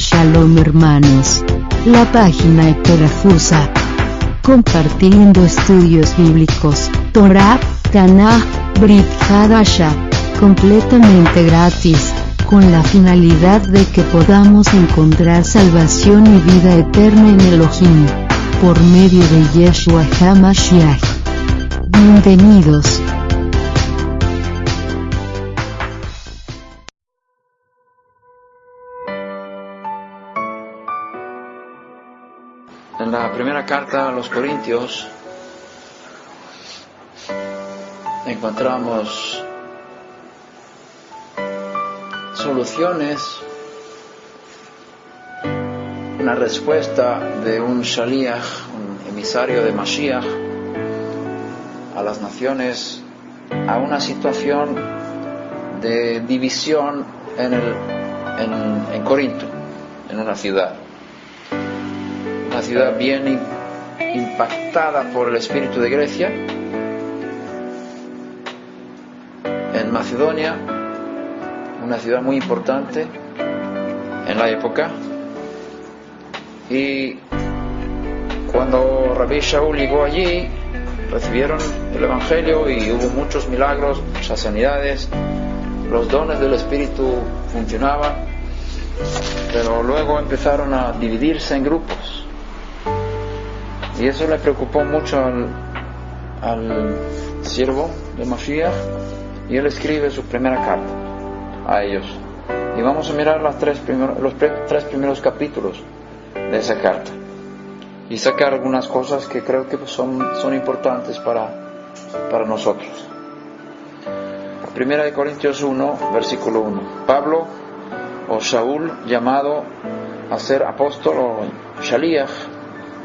Shalom hermanos. La página Ectorafusa. Compartiendo estudios bíblicos, Torah, Tanaj, Brit Hadasha, completamente gratis, con la finalidad de que podamos encontrar salvación y vida eterna en Elohim, por medio de Yeshua HaMashiach. Bienvenidos. En la primera carta a los Corintios encontramos soluciones, una respuesta de un Shaliach, un emisario de Mashiach, a las naciones, a una situación de división en Corinto, en una ciudad bien impactada por el espíritu de Grecia. En Macedonia, una ciudad muy importante en la época, y cuando Rabbi Shaul llegó allí, recibieron el Evangelio y hubo muchos milagros, muchas sanidades, los dones del espíritu funcionaban, pero luego empezaron a dividirse en grupos. Y eso le preocupó mucho al siervo de Mashiach, y él escribe su primera carta a ellos. Y vamos a mirar los tres primeros capítulos de esa carta y sacar algunas cosas que creo que son importantes para nosotros. Primera de Corintios 1, versículo 1. Pablo, o Shaul, llamado a ser apóstol o Shaliach,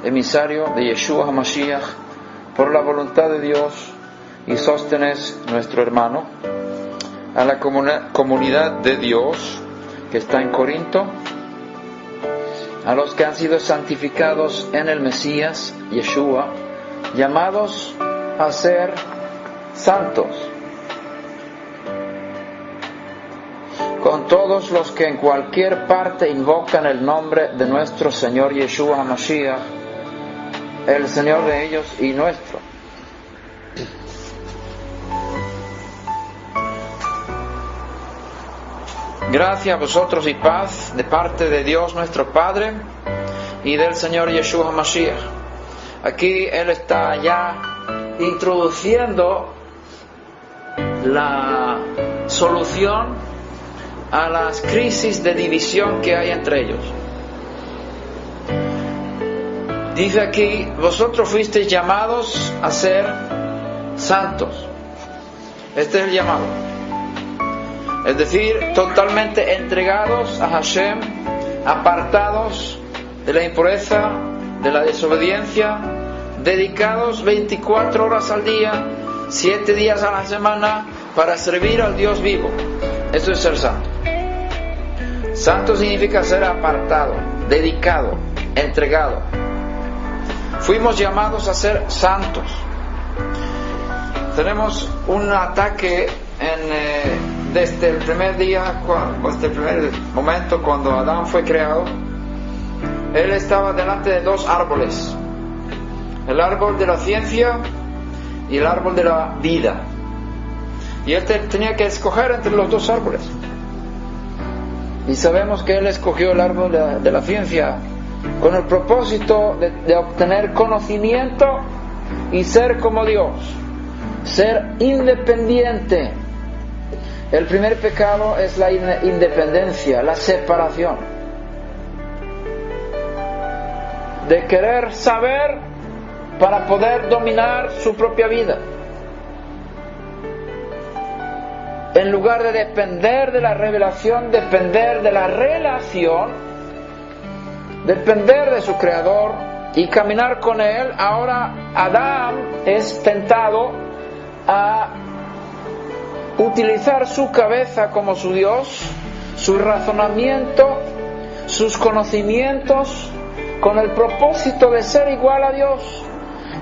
emisario de Yeshua HaMashiach, por la voluntad de Dios, y Sóstenes, nuestro hermano, a la comunidad de Dios que está en Corinto, a los que han sido santificados en el Mesías, Yeshua, llamados a ser santos, con todos los que en cualquier parte invocan el nombre de nuestro Señor Yeshua HaMashiach, el Señor de ellos y nuestro. Gracia a vosotros y paz de parte de Dios nuestro Padre y del Señor Yeshua HaMashiach. Aquí él está ya introduciendo la solución a las crisis de división que hay entre ellos. Dice aquí: vosotros fuisteis llamados a ser santos. Este es el llamado. Es decir, totalmente entregados a Hashem, apartados de la impureza, de la desobediencia, dedicados 24 horas al día, 7 días a la semana, para servir al Dios vivo. Eso es ser santo. Santo significa ser apartado, dedicado, entregado. Fuimos llamados a ser santos. Tenemos un ataque desde el primer día, desde el primer momento cuando Adán fue creado. Él estaba delante de dos árboles: el árbol de la ciencia y el árbol de la vida. Y él tenía que escoger entre los dos árboles. Y sabemos que él escogió el árbol de la ciencia con el propósito de obtener conocimiento y ser como Dios, ser independiente. El primer pecado es la independencia, la separación, de querer saber para poder dominar su propia vida, en lugar de depender de la revelación, depender de la relación, depender de su Creador y caminar con Él. Ahora Adán es tentado a utilizar su cabeza como su Dios, su razonamiento, sus conocimientos, con el propósito de ser igual a Dios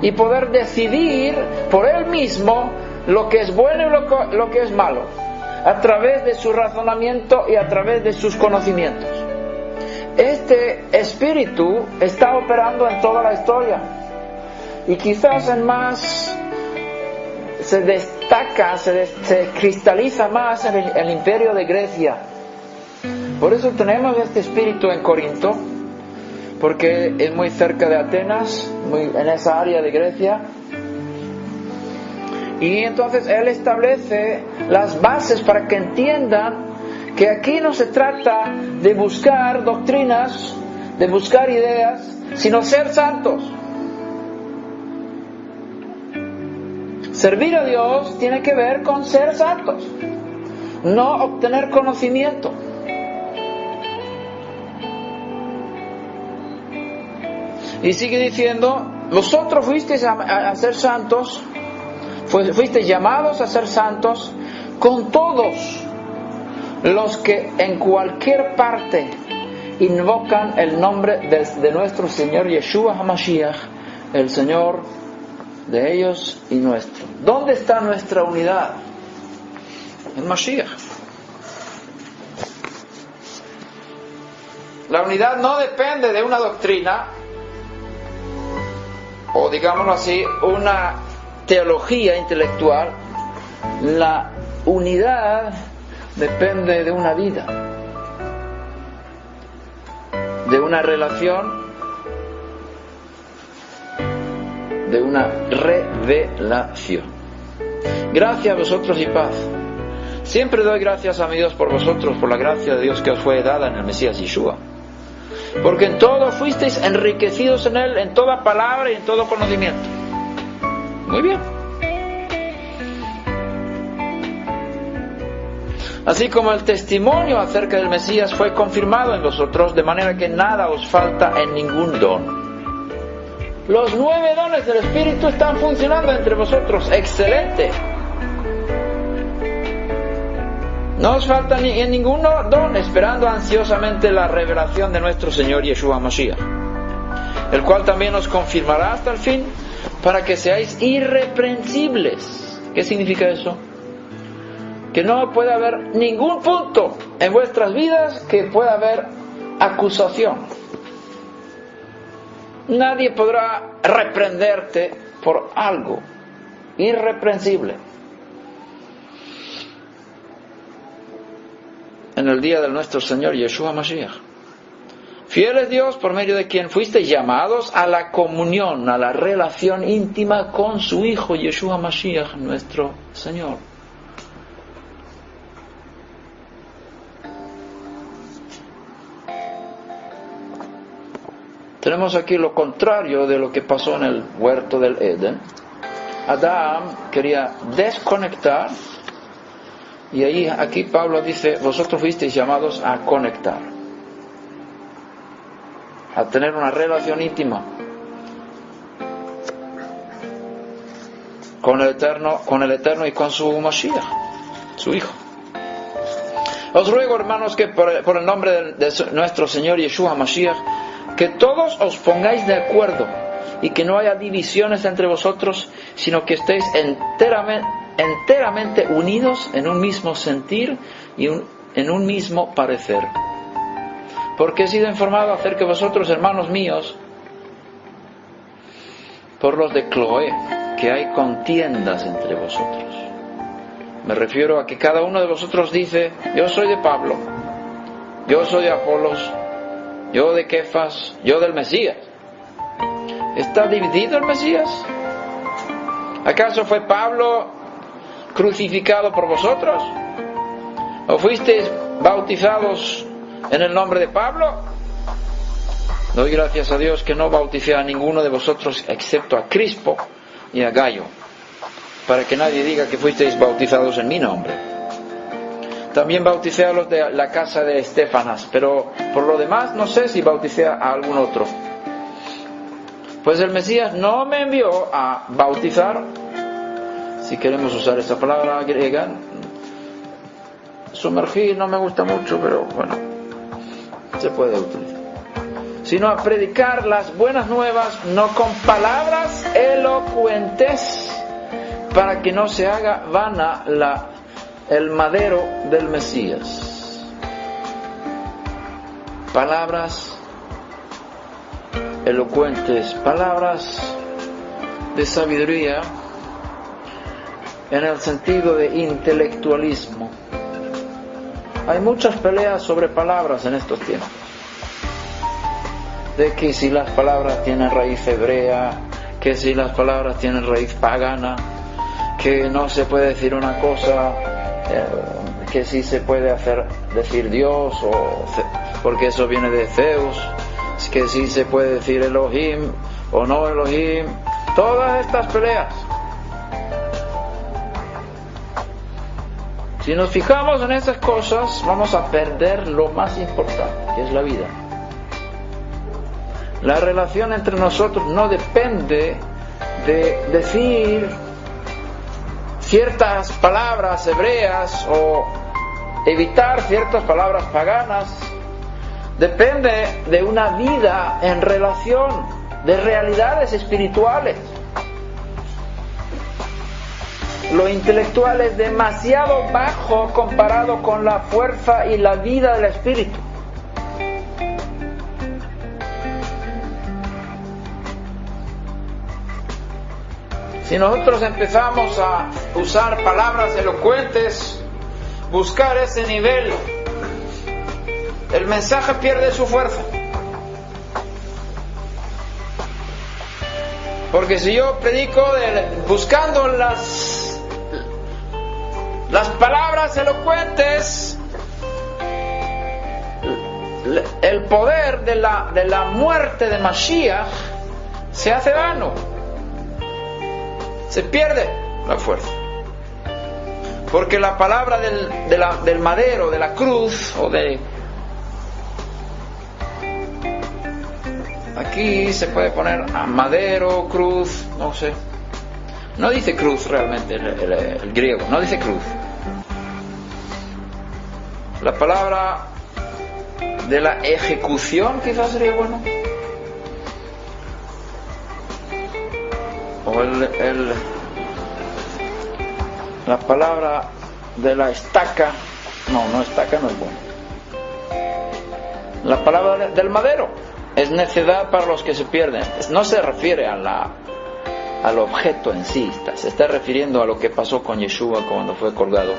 y poder decidir por él mismo lo que es bueno y lo que es malo, a través de su razonamiento y a través de sus conocimientos. Este espíritu está operando en toda la historia. Y quizás en más se destaca, se cristaliza más en el imperio de Grecia. Por eso tenemos este espíritu en Corinto, porque es muy cerca de Atenas, en esa área de Grecia. Y entonces él establece las bases para que entiendan que aquí no se trata de buscar doctrinas, de buscar ideas, sino ser santos. Servir a Dios tiene que ver con ser santos, no obtener conocimiento. Y sigue diciendo, vosotros fuisteis a ser santos, fuisteis llamados a ser santos con todos los que en cualquier parte invocan el nombre de nuestro Señor Yeshua HaMashiach, el Señor de ellos y nuestro. ¿Dónde está nuestra unidad? En Mashiach. La unidad no depende de una doctrina, o digámoslo así, una teología intelectual. La unidad depende de una vida, de una relación, de una revelación. Gracias a vosotros y paz. Siempre doy gracias a mi Dios por vosotros, por la gracia de Dios que os fue dada en el Mesías Yeshua. Porque en todo fuisteis enriquecidos en Él, en toda palabra y en todo conocimiento. Muy bien. Así como el testimonio acerca del Mesías fue confirmado en vosotros, de manera que nada os falta en ningún don. Los 9 dones del Espíritu están funcionando entre vosotros. ¡Excelente! No os falta en ningún don, esperando ansiosamente la revelación de nuestro Señor Yeshua Mashiach, el cual también os confirmará hasta el fin, para que seáis irreprensibles. ¿Qué significa eso? Que no puede haber ningún punto en vuestras vidas que pueda haber acusación. Nadie podrá reprenderte por algo. Irreprensible. En el día de nuestro Señor Yeshua Mashiach. Fiel es Dios, por medio de quien fuisteis llamados a la comunión, a la relación íntima con su Hijo Yeshua Mashiach, nuestro Señor. Tenemos aquí lo contrario de lo que pasó en el huerto del Edén. Adán quería desconectar, y aquí Pablo dice, vosotros fuisteis llamados a conectar, a tener una relación íntima con el Eterno y con su Mashiach, su Hijo. Os ruego, hermanos, que por el nombre de nuestro Señor Yeshua Mashiach, que todos os pongáis de acuerdo y que no haya divisiones entre vosotros, sino que estéis enteramente unidos en un mismo sentir y en un mismo parecer. Porque he sido informado acerca de vosotros, hermanos míos, por los de Cloé, que hay contiendas entre vosotros. Me refiero a que cada uno de vosotros dice, yo soy de Pablo, yo soy de Apolos, yo de Kefas, yo del Mesías. ¿Está dividido el Mesías? ¿Acaso fue Pablo crucificado por vosotros? ¿O fuisteis bautizados en el nombre de Pablo? Doy gracias a Dios que no bauticé a ninguno de vosotros excepto a Crispo y a Gayo, para que nadie diga que fuisteis bautizados en mi nombre. También bauticé a los de la casa de Estéfanas, pero por lo demás no sé si bauticé a algún otro. Pues el Mesías no me envió a bautizar, si queremos usar esa palabra griega. Sumergir no me gusta mucho, pero bueno, se puede utilizar. Sino a predicar las buenas nuevas, no con palabras elocuentes, para que no se haga vana el madero del Mesías. palabras elocuentes, palabras de sabiduría en el sentido de intelectualismo. Hay muchas peleas sobre palabras en estos tiempos, de que si las palabras tienen raíz hebrea, que si las palabras tienen raíz pagana, que no se puede decir una cosa, que sí se puede decir Dios, porque eso viene de Zeus, que sí se puede decir Elohim o no Elohim. Todas estas peleas, si nos fijamos en esas cosas, vamos a perder lo más importante, que es la vida. La relación entre nosotros no depende de decir ciertas palabras hebreas o evitar ciertas palabras paganas. Depende de una vida en relación, de realidades espirituales. Lo intelectual es demasiado bajo comparado con la fuerza y la vida del espíritu. Si nosotros empezamos a usar palabras elocuentes, buscar ese nivel, el mensaje pierde su fuerza. Porque si yo predico buscando las palabras elocuentes, el poder de la muerte de Mashiach se hace vano. Se pierde la fuerza. Porque la palabra del madero, de la cruz, o de... Aquí se puede poner a madero, cruz, no sé. No dice cruz realmente el griego, no dice cruz. La palabra de la ejecución quizás sería bueno. O la palabra de la estaca. No, estaca no es bueno. La palabra del madero es necedad para los que se pierden. No se refiere al objeto en sí, se está refiriendo a lo que pasó con Yeshua cuando fue colgado.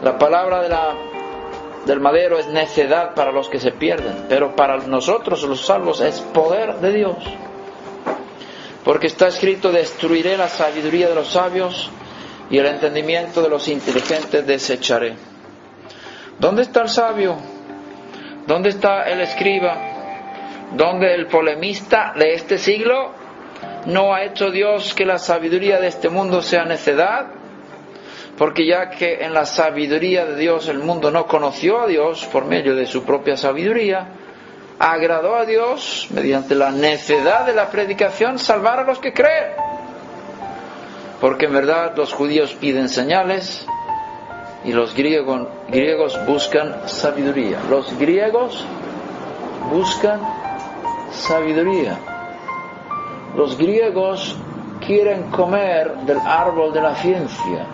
La palabra del madero es necedad para los que se pierden, pero para nosotros los salvos es poder de Dios. Porque está escrito: destruiré la sabiduría de los sabios y el entendimiento de los inteligentes desecharé. ¿Dónde está el sabio? ¿Dónde está el escriba? ¿Dónde el polemista de este siglo? ¿No ha hecho Dios que la sabiduría de este mundo sea necedad? Porque ya que en la sabiduría de Dios el mundo no conoció a Dios por medio de su propia sabiduría, agradó a Dios, mediante la necedad de la predicación, salvar a los que creen. Porque en verdad los judíos piden señales y los griegos buscan sabiduría. Los griegos buscan sabiduría. Los griegos quieren comer del árbol de la ciencia.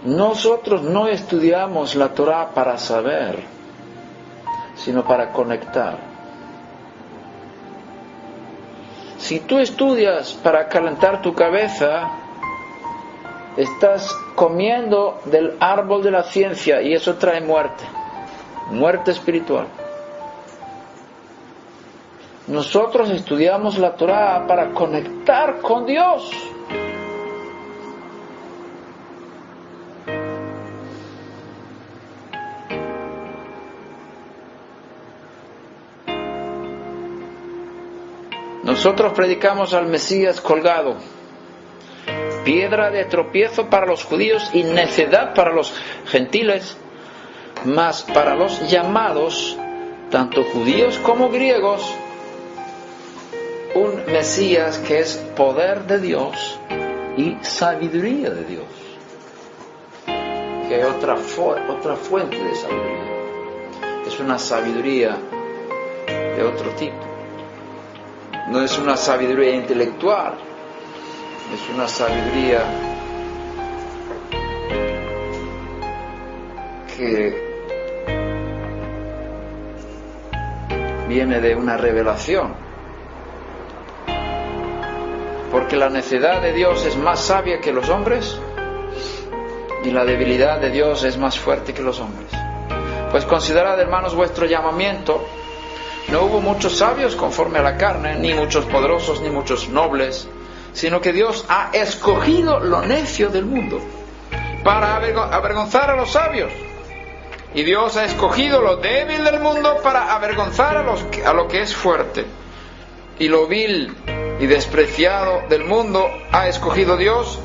Nosotros no estudiamos la Torah para saber, sino para conectar. Si tú estudias para calentar tu cabeza, estás comiendo del árbol de la ciencia y eso trae muerte espiritual. Nosotros estudiamos la Torah para conectar con Dios. Nosotros predicamos al Mesías colgado, piedra de tropiezo para los judíos y necedad para los gentiles, mas para los llamados, tanto judíos como griegos, un Mesías que es poder de Dios y sabiduría de Dios. Que hay otra fuente de sabiduría. Es una sabiduría de otro tipo. No es una sabiduría intelectual, es una sabiduría que viene de una revelación, porque la necedad de Dios es más sabia que los hombres y la debilidad de Dios es más fuerte que los hombres. Pues considerad, hermanos, vuestro llamamiento. No hubo muchos sabios conforme a la carne, ni muchos poderosos, ni muchos nobles, sino que Dios ha escogido lo necio del mundo para avergonzar a los sabios. Y Dios ha escogido lo débil del mundo para avergonzar a lo que es fuerte. Y lo vil y despreciado del mundo ha escogido Dios,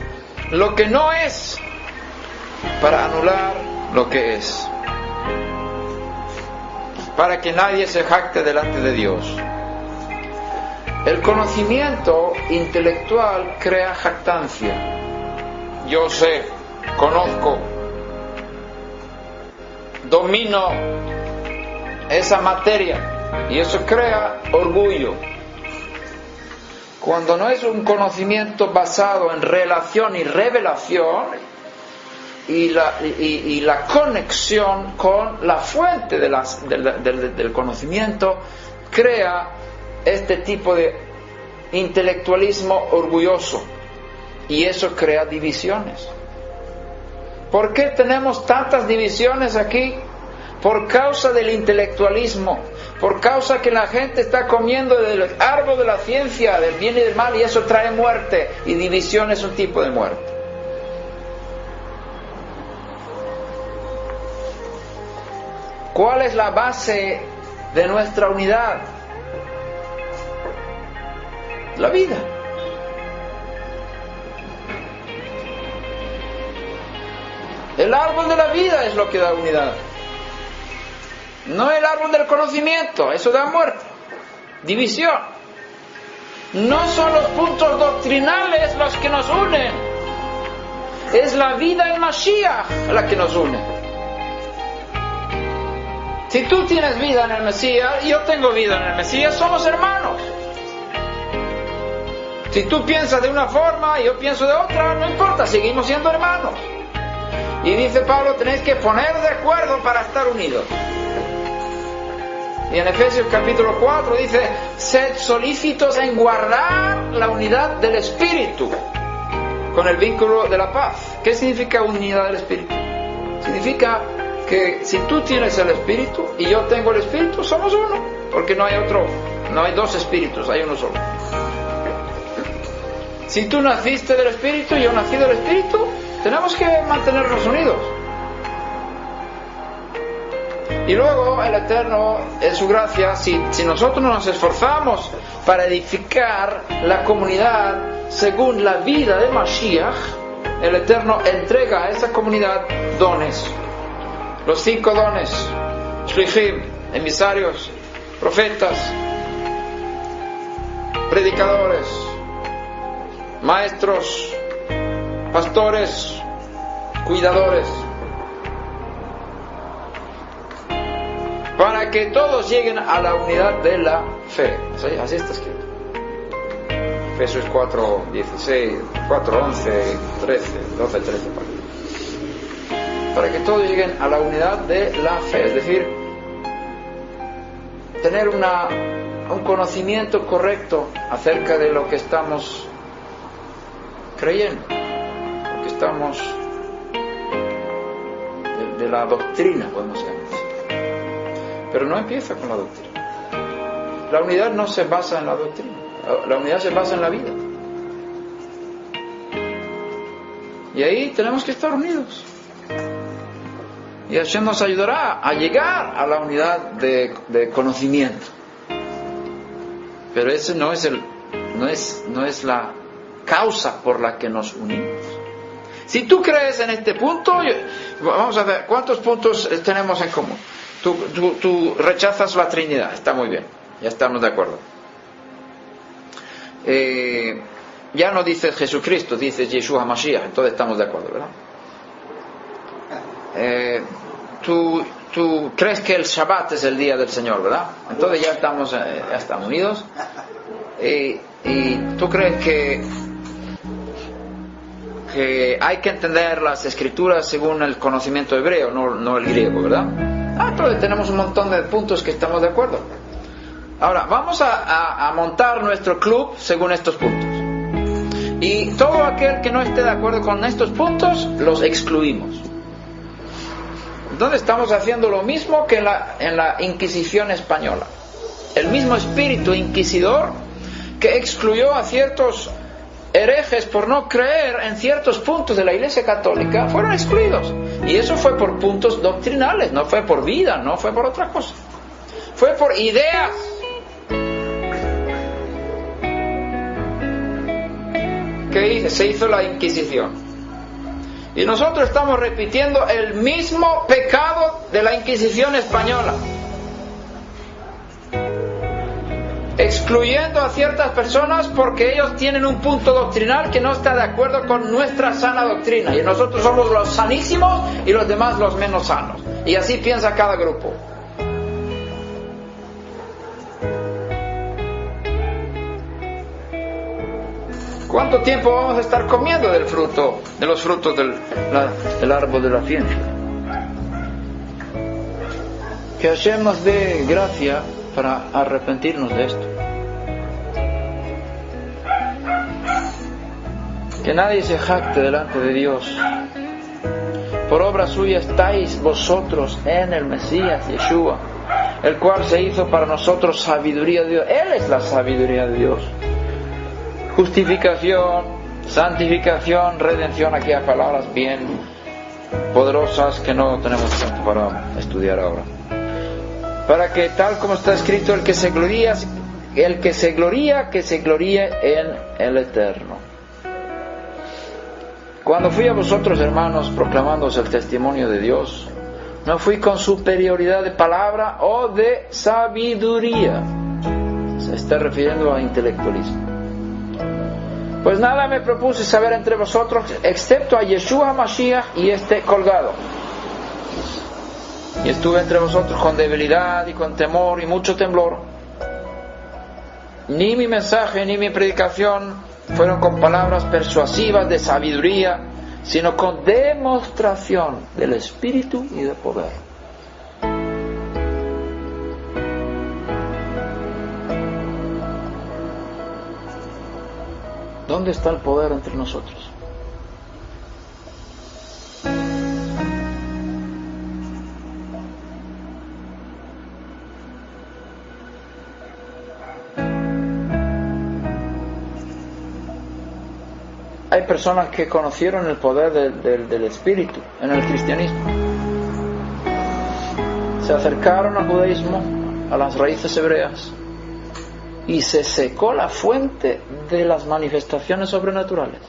lo que no es, para anular lo que es, para que nadie se jacte delante de Dios. El conocimiento intelectual crea jactancia. Yo sé, conozco, domino esa materia, y eso crea orgullo. Cuando no es un conocimiento basado en relación y revelación y la conexión con la fuente del conocimiento, crea este tipo de intelectualismo orgulloso, y eso crea divisiones. ¿Por qué tenemos tantas divisiones aquí? Por causa del intelectualismo, por causa que la gente está comiendo del árbol de la ciencia, del bien y del mal, y eso trae muerte, y división es un tipo de muerte. ¿Cuál es la base de nuestra unidad? La vida. El árbol de la vida es lo que da unidad. No el árbol del conocimiento, eso da muerte, división. No son los puntos doctrinales los que nos unen, es la vida en Mashiach la que nos une. Si tú tienes vida en el Mesías y yo tengo vida en el Mesías, somos hermanos. Si tú piensas de una forma y yo pienso de otra, no importa, seguimos siendo hermanos. Y dice Pablo, tenéis que poner de acuerdo para estar unidos. Y en Efesios capítulo 4 dice, sed solícitos en guardar la unidad del Espíritu con el vínculo de la paz. ¿Qué significa unidad del Espíritu? Significa que si tú tienes el Espíritu y yo tengo el Espíritu, somos uno, porque no hay otro, no hay dos espíritus, hay uno solo. Si tú naciste del Espíritu y yo nací del Espíritu, tenemos que mantenernos unidos. Y luego el Eterno, en su gracia, si nosotros nos esforzamos para edificar la comunidad según la vida de Mashiach, el Eterno entrega a esa comunidad dones. Los 5 dones: Shlichim, emisarios, profetas, predicadores, maestros, pastores, cuidadores, para que todos lleguen a la unidad de la fe. Así está escrito. Efesios 4, 16, 4, 11, 13, 12, 13. Para que todos lleguen a la unidad de la fe, es decir, tener un conocimiento correcto acerca de lo que estamos creyendo, lo que estamos de la doctrina, podemos llamar así. Pero no empieza con la doctrina. La unidad no se basa en la doctrina, la unidad se basa en la vida. Y ahí tenemos que estar unidos. Y Hashem nos ayudará a llegar a la unidad de conocimiento. Pero ese no es la causa por la que nos unimos. Si tú crees en este punto, vamos a ver, ¿cuántos puntos tenemos en común? Tú rechazas la Trinidad, está muy bien, ya estamos de acuerdo. Ya no dices Jesucristo, dices Yeshua Mashiach, entonces estamos de acuerdo, ¿verdad? Tú crees que el Shabbat es el día del Señor, ¿verdad? Entonces ya estamos unidos. Y tú crees que hay que entender las escrituras según el conocimiento hebreo, no el griego, ¿verdad? Pero tenemos un montón de puntos que estamos de acuerdo. Ahora, vamos a montar nuestro club según estos puntos. Y todo aquel que no esté de acuerdo con estos puntos, los excluimos. Entonces estamos haciendo lo mismo que en la Inquisición española. El mismo espíritu inquisidor que excluyó a ciertos herejes por no creer en ciertos puntos de la Iglesia Católica, fueron excluidos. Y eso fue por puntos doctrinales, no fue por vida, no fue por otra cosa. Fue por ideas. ¿Qué se hizo la Inquisición? Y nosotros estamos repitiendo el mismo pecado de la Inquisición española, excluyendo a ciertas personas porque ellos tienen un punto doctrinal que no está de acuerdo con nuestra sana doctrina, y nosotros somos los sanísimos y los demás los menos sanos, y así piensa cada grupo. ¿Cuánto tiempo vamos a estar comiendo de los frutos del árbol de la ciencia? Que Hashem nos dé gracia para arrepentirnos de esto. Que nadie se jacte delante de Dios. Por obra suya estáis vosotros en el Mesías Yeshua, el cual se hizo para nosotros sabiduría de Dios. Él es la sabiduría de Dios. Justificación, santificación, redención. Aquí hay palabras bien poderosas que no tenemos tiempo para estudiar ahora. Para que, tal como está escrito, el que se gloría, que se gloríe en el Eterno. Cuando fui a vosotros, hermanos, proclamándoos el testimonio de Dios, no fui con superioridad de palabra o de sabiduría. Se está refiriendo a intelectualismo. Pues nada me propuse saber entre vosotros, excepto a Yeshua Mashiach y este colgado. Y estuve entre vosotros con debilidad y con temor y mucho temblor. Ni mi mensaje ni mi predicación fueron con palabras persuasivas de sabiduría, sino con demostración del Espíritu y de poder. ¿Dónde está el poder entre nosotros? Hay personas que conocieron el poder del Espíritu en el cristianismo. Se acercaron al judaísmo, a las raíces hebreas, y se secó la fuente de las manifestaciones sobrenaturales.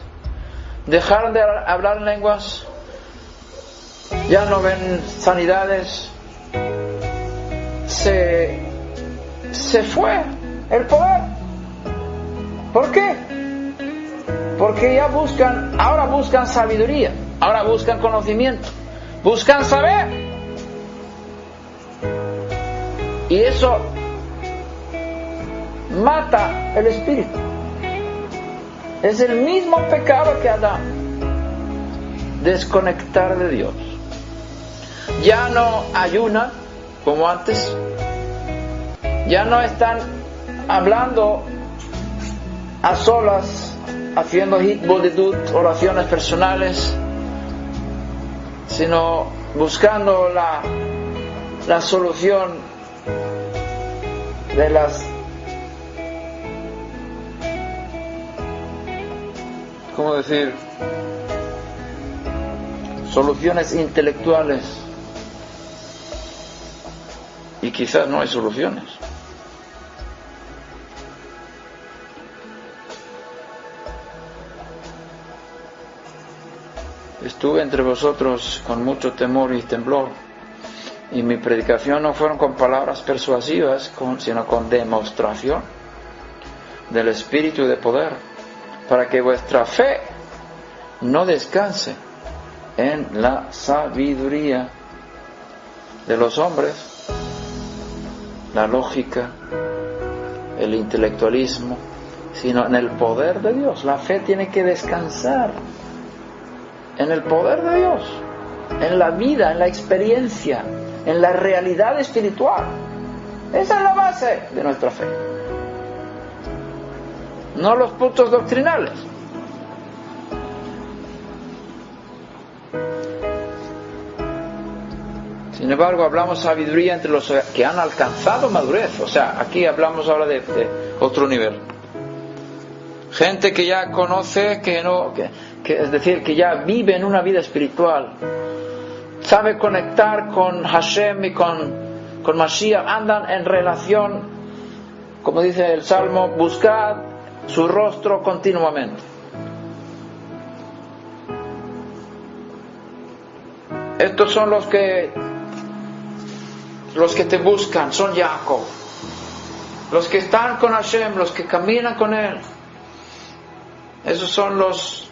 Dejaron de hablar en lenguas, ya no ven sanidades, se fue el poder. ¿Por qué? Porque ahora buscan sabiduría, ahora buscan conocimiento, buscan saber. Y eso mata el espíritu. Es el mismo pecado que Adán. Desconectar de Dios. Ya no ayunan como antes. Ya no están hablando a solas, haciendo hitbodedut, oraciones personales, sino buscando la solución de las soluciones intelectuales, y quizás no hay soluciones. Estuve entre vosotros con mucho temor y temblor, y mi predicación no fueron con palabras persuasivas, sino con demostración del Espíritu y de poder, para que vuestra fe no descanse en la sabiduría de los hombres, la lógica, el intelectualismo, sino en el poder de Dios. La fe tiene que descansar en el poder de Dios, en la vida, en la experiencia, en la realidad espiritual. Esa es la base de nuestra fe. No los puntos doctrinales. Sin embargo, hablamos sabiduría entre los que han alcanzado madurez. O sea, aquí hablamos ahora de otro nivel. Gente que ya conoce, es decir, que ya vive en una vida espiritual. Sabe conectar con Hashem y con Mashiach. Andan en relación, como dice el Salmo, buscad su rostro continuamente. Estos son los que te buscan, son Jacob. Los que están con Hashem, los que caminan con Él. Esos son los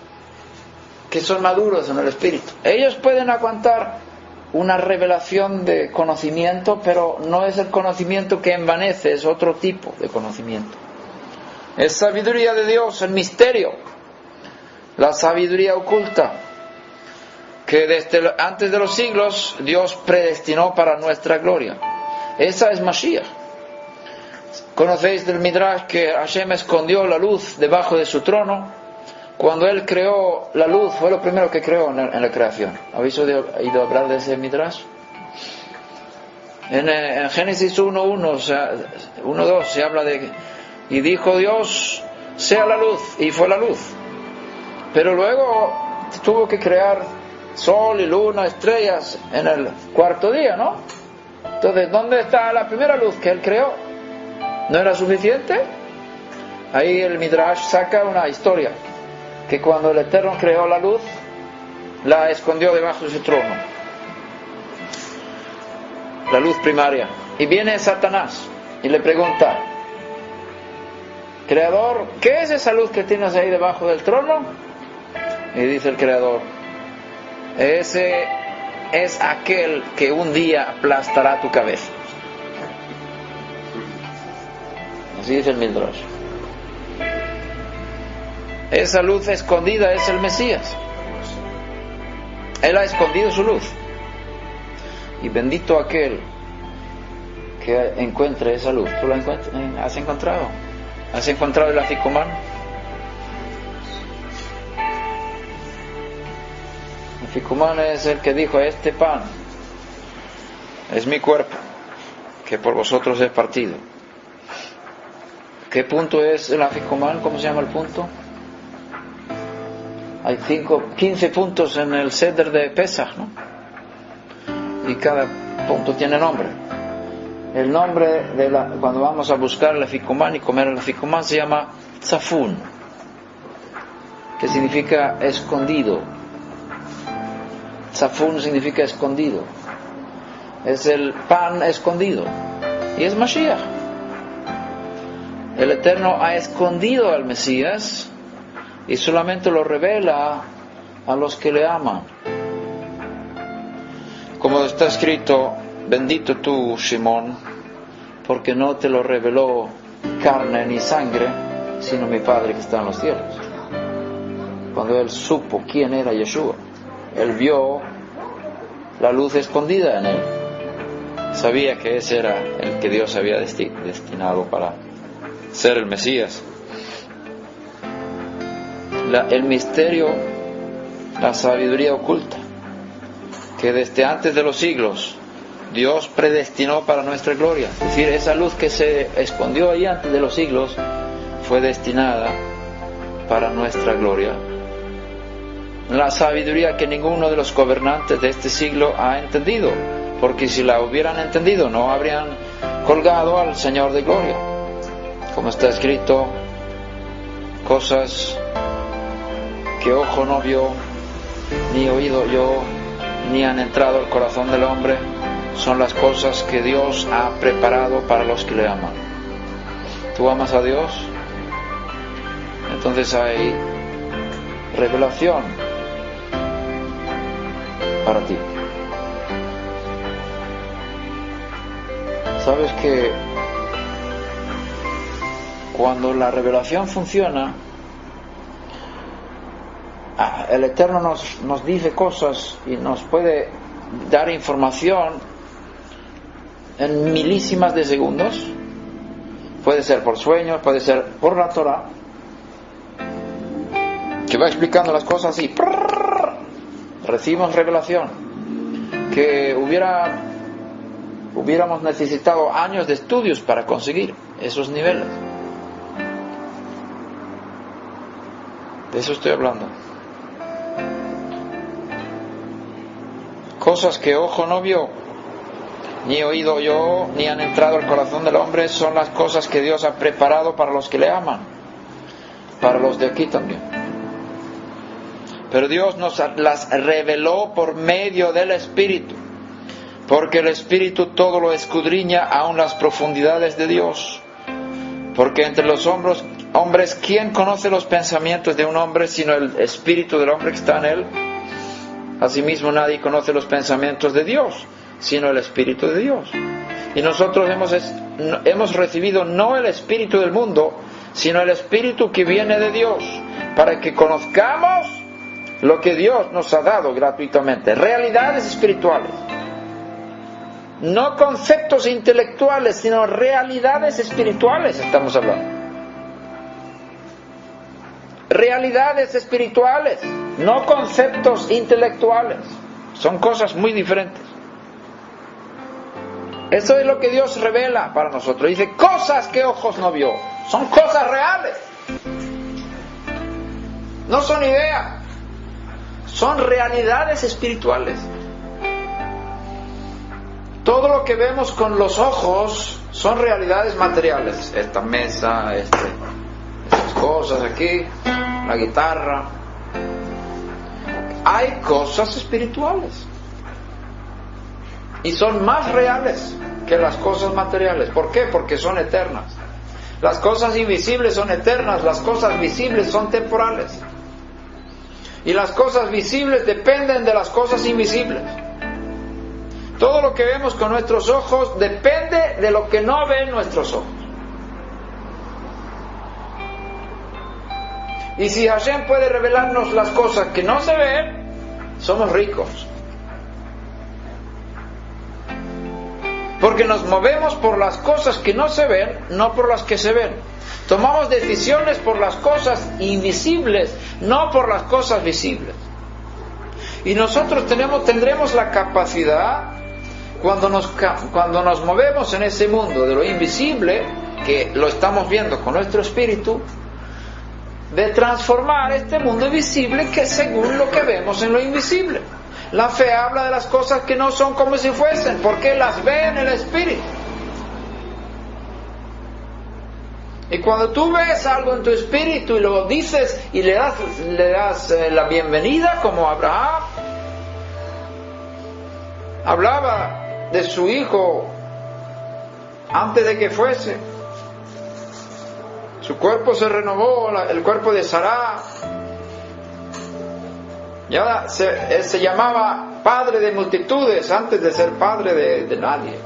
que son maduros en el espíritu. Ellos pueden aguantar una revelación de conocimiento, pero no es el conocimiento que envanece, es otro tipo de conocimiento. Es sabiduría de Dios, el misterio, la sabiduría oculta, que desde antes de los siglos Dios predestinó para nuestra gloria. Esa es Mashiach. Conocéis del Midrash que Hashem escondió la luz debajo de su trono. Cuando Él creó la luz, fue lo primero que creó en la creación. ¿Habéis oído hablar de ese Midrash? En Génesis 1:2 se habla de... Y dijo Dios, sea la luz, y fue la luz. Pero luego tuvo que crear sol y luna, estrellas en el cuarto día, ¿no? Entonces, ¿dónde está la primera luz que Él creó? ¿No era suficiente? Ahí el Midrash saca una historia, que cuando el Eterno creó la luz, la escondió debajo de su trono. La luz primaria. Y viene Satanás y le pregunta, Creador, ¿qué es esa luz que tienes ahí debajo del trono? Y dice el Creador, ese es aquel que un día aplastará tu cabeza. Así dice el Midrash. Esa luz escondida es el Mesías. Él ha escondido su luz. Y bendito aquel que encuentre esa luz. ¿Tú la has encontrado? ¿Has encontrado el afikuman? El afikuman es el que dijo, este pan es mi cuerpo, que por vosotros es partido. ¿Qué punto es el afikuman? ¿Cómo se llama el punto? Hay 15 puntos en el Seder de Pesach, ¿no? Y cada punto tiene nombre. El nombre cuando vamos a buscar el afikuman y comer el afikuman se llama tzafun, que significa escondido. Tzafun significa escondido. Es el pan escondido. Y es Mashiach. El Eterno ha escondido al Mesías y solamente lo revela a los que le aman. Como está escrito, bendito tú, Shimón, porque no te lo reveló carne ni sangre, sino mi Padre que está en los cielos. Cuando él supo quién era Yeshua, él vio la luz escondida en él. Sabía que ese era el que Dios había destinado para ser el Mesías. El misterio, la sabiduría oculta, que desde antes de los siglos Dios predestinó para nuestra gloria. Es decir, esa luz que se escondió ahí antes de los siglos fue destinada para nuestra gloria. La sabiduría que ninguno de los gobernantes de este siglo ha entendido, porque si la hubieran entendido no habrían colgado al Señor de gloria. Como está escrito, cosas que ojo no vio, ni oído yo, ni han entrado al corazón del hombre, son las cosas que Dios ha preparado para los que le aman. ¿Tú amas a Dios? Entonces hay revelación para ti. Sabes que cuando la revelación funciona, el Eterno nos dice cosas y nos puede dar información en milísimas de segundos. Puede ser por sueños, puede ser por la Torah, que va explicando las cosas y recibimos revelación que hubiéramos necesitado años de estudios para conseguir esos niveles. De eso estoy hablando. Cosas que ojo no vio, ni oído oyó, ni han entrado al corazón del hombre, son las cosas que Dios ha preparado para los que le aman, para los de aquí también. Pero Dios nos las reveló por medio del Espíritu, porque el Espíritu todo lo escudriña, aun las profundidades de Dios. Porque entre los hombres, ¿quién conoce los pensamientos de un hombre sino el Espíritu del hombre que está en él? Asimismo nadie conoce los pensamientos de Dios sino el Espíritu de Dios. Y nosotros hemos recibido no el espíritu del mundo, sino el Espíritu que viene de Dios, para que conozcamos lo que Dios nos ha dado gratuitamente, realidades espirituales. No conceptos intelectuales, sino realidades espirituales estamos hablando. Realidades espirituales, no conceptos intelectuales. Son cosas muy diferentes. Eso es lo que Dios revela para nosotros. Dice, cosas que ojos no vio. Son cosas reales. No son ideas. Son realidades espirituales. Todo lo que vemos con los ojos son realidades materiales. Esta mesa, estas cosas aquí, la guitarra. Hay cosas espirituales. Y son más reales que las cosas materiales. ¿Por qué? Porque son eternas. Las cosas invisibles son eternas, las cosas visibles son temporales. Y las cosas visibles dependen de las cosas invisibles. Todo lo que vemos con nuestros ojos depende de lo que no ven nuestros ojos. Y si Hashem puede revelarnos las cosas que no se ven, somos ricos. Porque nos movemos por las cosas que no se ven, no por las que se ven. Tomamos decisiones por las cosas invisibles, no por las cosas visibles. Y nosotros tendremos la capacidad, cuando nos movemos en ese mundo de lo invisible, que lo estamos viendo con nuestro espíritu, de transformar este mundo visible que según lo que vemos en lo invisible. La fe habla de las cosas que no son como si fuesen, porque las ve en el Espíritu. Y cuando tú ves algo en tu espíritu y lo dices y le das la bienvenida, como Abraham hablaba de su hijo antes de que fuese, su cuerpo se renovó, el cuerpo de Sará. Y ahora él se llamaba padre de multitudes antes de ser padre de nadie.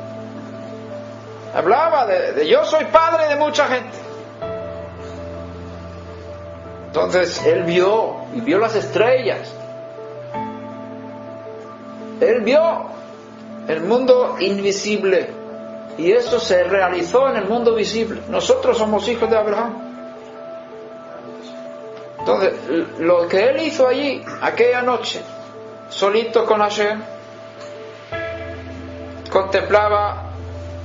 Hablaba de yo soy padre de mucha gente. Entonces él vio las estrellas. Él vio el mundo invisible y eso se realizó en el mundo visible. Nosotros somos hijos de Abraham. Entonces, lo que él hizo allí, aquella noche, solito con Hashem, contemplaba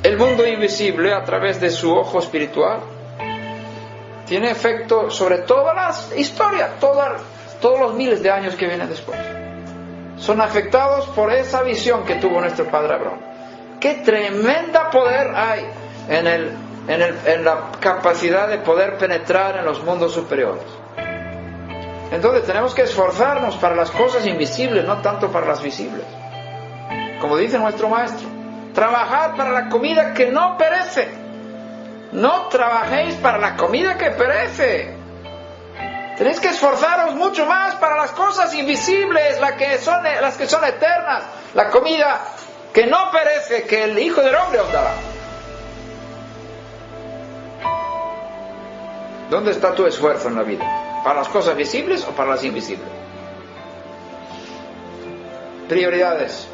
el mundo invisible a través de su ojo espiritual. Tiene efecto sobre todas las historias, todos los miles de años que vienen después. Son afectados por esa visión que tuvo nuestro padre Abraham. ¡Qué tremenda poder hay en la capacidad de poder penetrar en los mundos superiores! Entonces tenemos que esforzarnos para las cosas invisibles, no tanto para las visibles. Como dice nuestro maestro, trabajar para la comida que no perece. No trabajéis para la comida que perece. Tenéis que esforzaros mucho más para las cosas invisibles, las que son eternas, la comida que no perece, que el Hijo del Hombre os dará. ¿Dónde está tu esfuerzo en la vida? ¿Para las cosas visibles o para las invisibles? prioridades.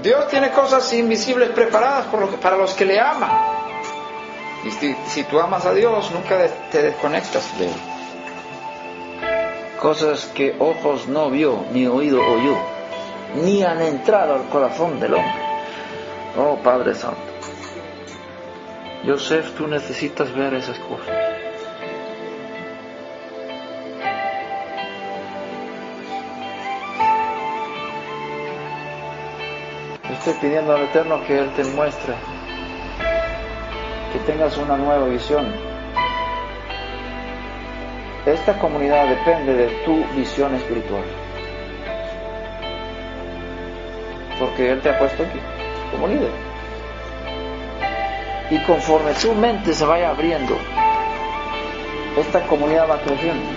Dios tiene cosas invisibles preparadas para los que le aman. Y si tú amas a Dios, nunca te desconectas de Él. Cosas que ojos no vio, ni oído oyó, ni han entrado al corazón del hombre. Oh Padre Santo. Yosef, tú necesitas ver esas cosas. Estoy pidiendo al Eterno que Él te muestre, que tengas una nueva visión. Esta comunidad depende de tu visión espiritual, porque Él te ha puesto aquí como líder. Y conforme tu mente se vaya abriendo, esta comunidad va creciendo.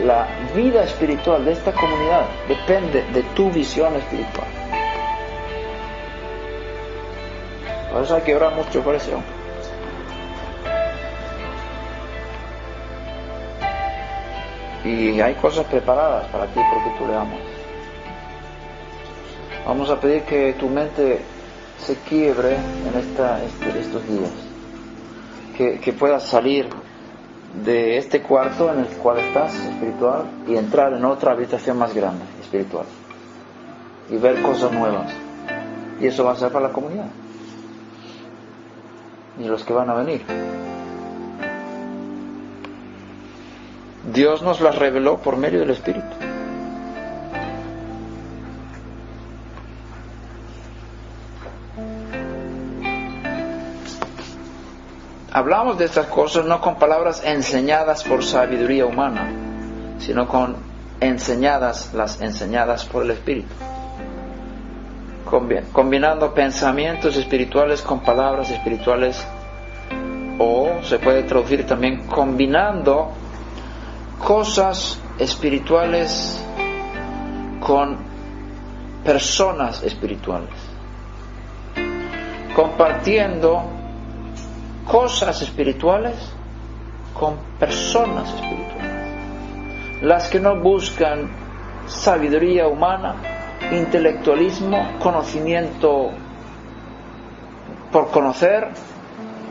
La vida espiritual de esta comunidad depende de tu visión espiritual. Por eso hay que orar mucho por ese hombre. Y hay cosas preparadas para ti porque tú le amas. Vamos a pedir que tu mente se quiebre en estos días. Que puedas salir de este cuarto en el cual estás espiritual y entrar en otra habitación más grande espiritual y ver cosas nuevas. Y eso va a ser para la comunidad y los que van a venir. Dios nos las reveló por medio del Espíritu. Hablamos de estas cosas no con palabras enseñadas por sabiduría humana, sino con las enseñadas por el Espíritu. Combinando pensamientos espirituales con palabras espirituales, o se puede traducir también combinando cosas espirituales con personas espirituales. Compartiendo cosas espirituales con personas espirituales. Las que no buscan sabiduría humana, intelectualismo, conocimiento por conocer,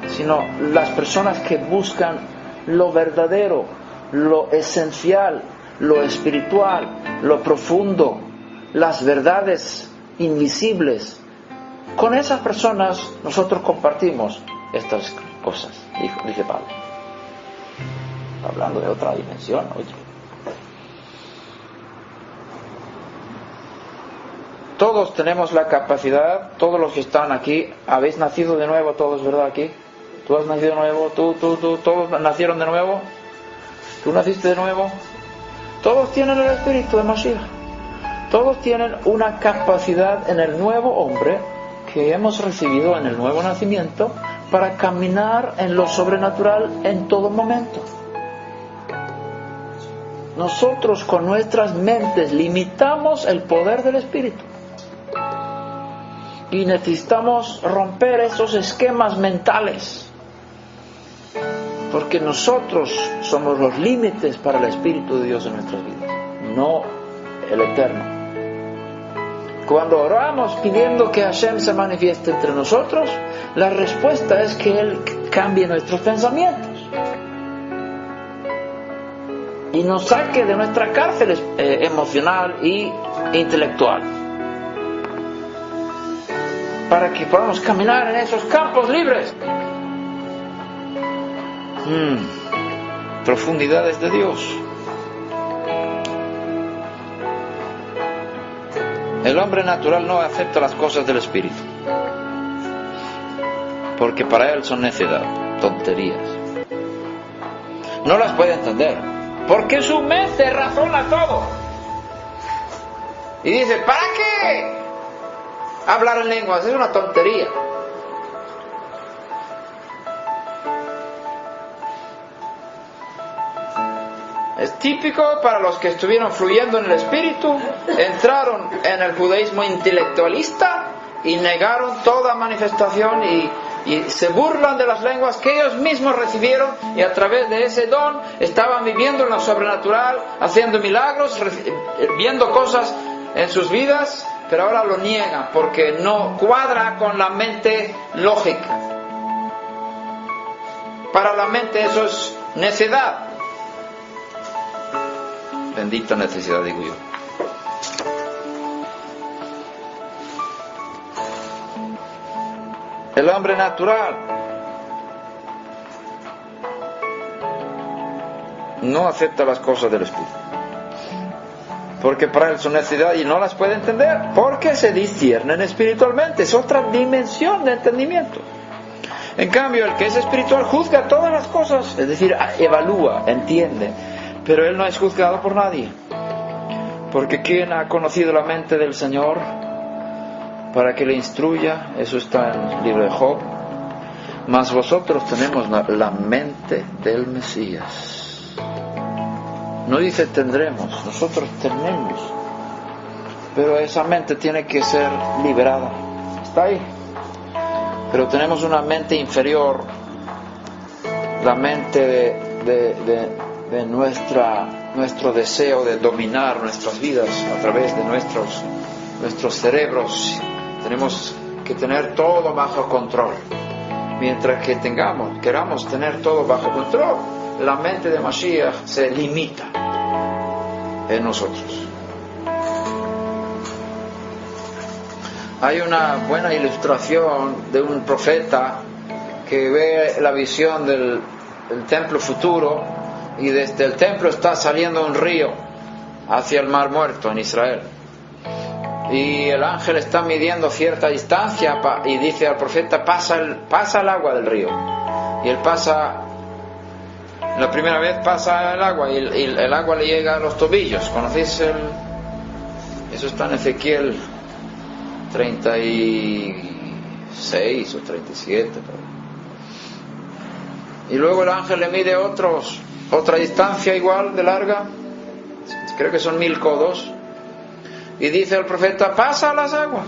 sino las personas que buscan lo verdadero, lo esencial, lo espiritual, lo profundo, las verdades invisibles. Con esas personas nosotros compartimos estas cosas, dice Pablo. Hablando de otra dimensión. Todos tenemos la capacidad, todos los que están aquí, habéis nacido de nuevo todos, ¿verdad? Aquí. Tú has nacido de nuevo, tú, todos nacieron de nuevo. Tú naciste de nuevo. Todos tienen el espíritu de Mashiach. Todos tienen una capacidad en el nuevo hombre que hemos recibido en el nuevo nacimiento para caminar en lo sobrenatural en todo momento. Nosotros con nuestras mentes limitamos el poder del Espíritu. Y necesitamos romper esos esquemas mentales. Porque nosotros somos los límites para el Espíritu de Dios en nuestras vidas, no el Eterno. Cuando oramos pidiendo que Hashem se manifieste entre nosotros, la respuesta es que Él cambie nuestros pensamientos y nos saque de nuestra cárcel emocional e intelectual, para que podamos caminar en esos campos libres. Profundidades de Dios. El hombre natural no acepta las cosas del Espíritu, porque para él son necedad, tonterías. No las puede entender, porque su mente razona todo. Y dice, ¿para qué hablar en lenguas? Es una tontería. Es típico para los que estuvieron fluyendo en el Espíritu, entraron en el judaísmo intelectualista y negaron toda manifestación y y se burlan de las lenguas que ellos mismos recibieron, y a través de ese don estaban viviendo en lo sobrenatural, haciendo milagros, viendo cosas en sus vidas, pero ahora lo niegan porque no cuadra con la mente lógica. Para la mente eso es necedad. Bendita necesidad, digo yo. El hombre natural no acepta las cosas del Espíritu, porque para él son necesidad y no las puede entender, porque se disciernen espiritualmente. Es otra dimensión de entendimiento. En cambio, el que es espiritual juzga todas las cosas, es decir, evalúa, entiende, pero él no es juzgado por nadie, porque ¿quién ha conocido la mente del Señor para que le instruya? Eso está en el libro de Job. Mas vosotros tenemos la mente del Mesías. No dice tendremos, nosotros tenemos, pero esa mente tiene que ser liberada. Está ahí. Pero tenemos una mente inferior, la mente de nuestro deseo de dominar nuestras vidas a través de nuestros cerebros. Tenemos que tener todo bajo control. Mientras que queramos tener todo bajo control, la mente de Mashiach se limita en nosotros. Hay una buena ilustración de un profeta que ve la visión del templo futuro, y desde el templo está saliendo un río hacia el Mar Muerto en Israel. Y el ángel está midiendo cierta distancia y dice al profeta: pasa el agua del río. Y él pasa, la primera vez pasa el agua y el agua le llega a los tobillos. ¿Conocéis eso? Está en Ezequiel 36 o 37. Y luego el ángel le mide otra distancia igual de larga, creo que son 1000 codos, y dice al profeta: pasa las aguas.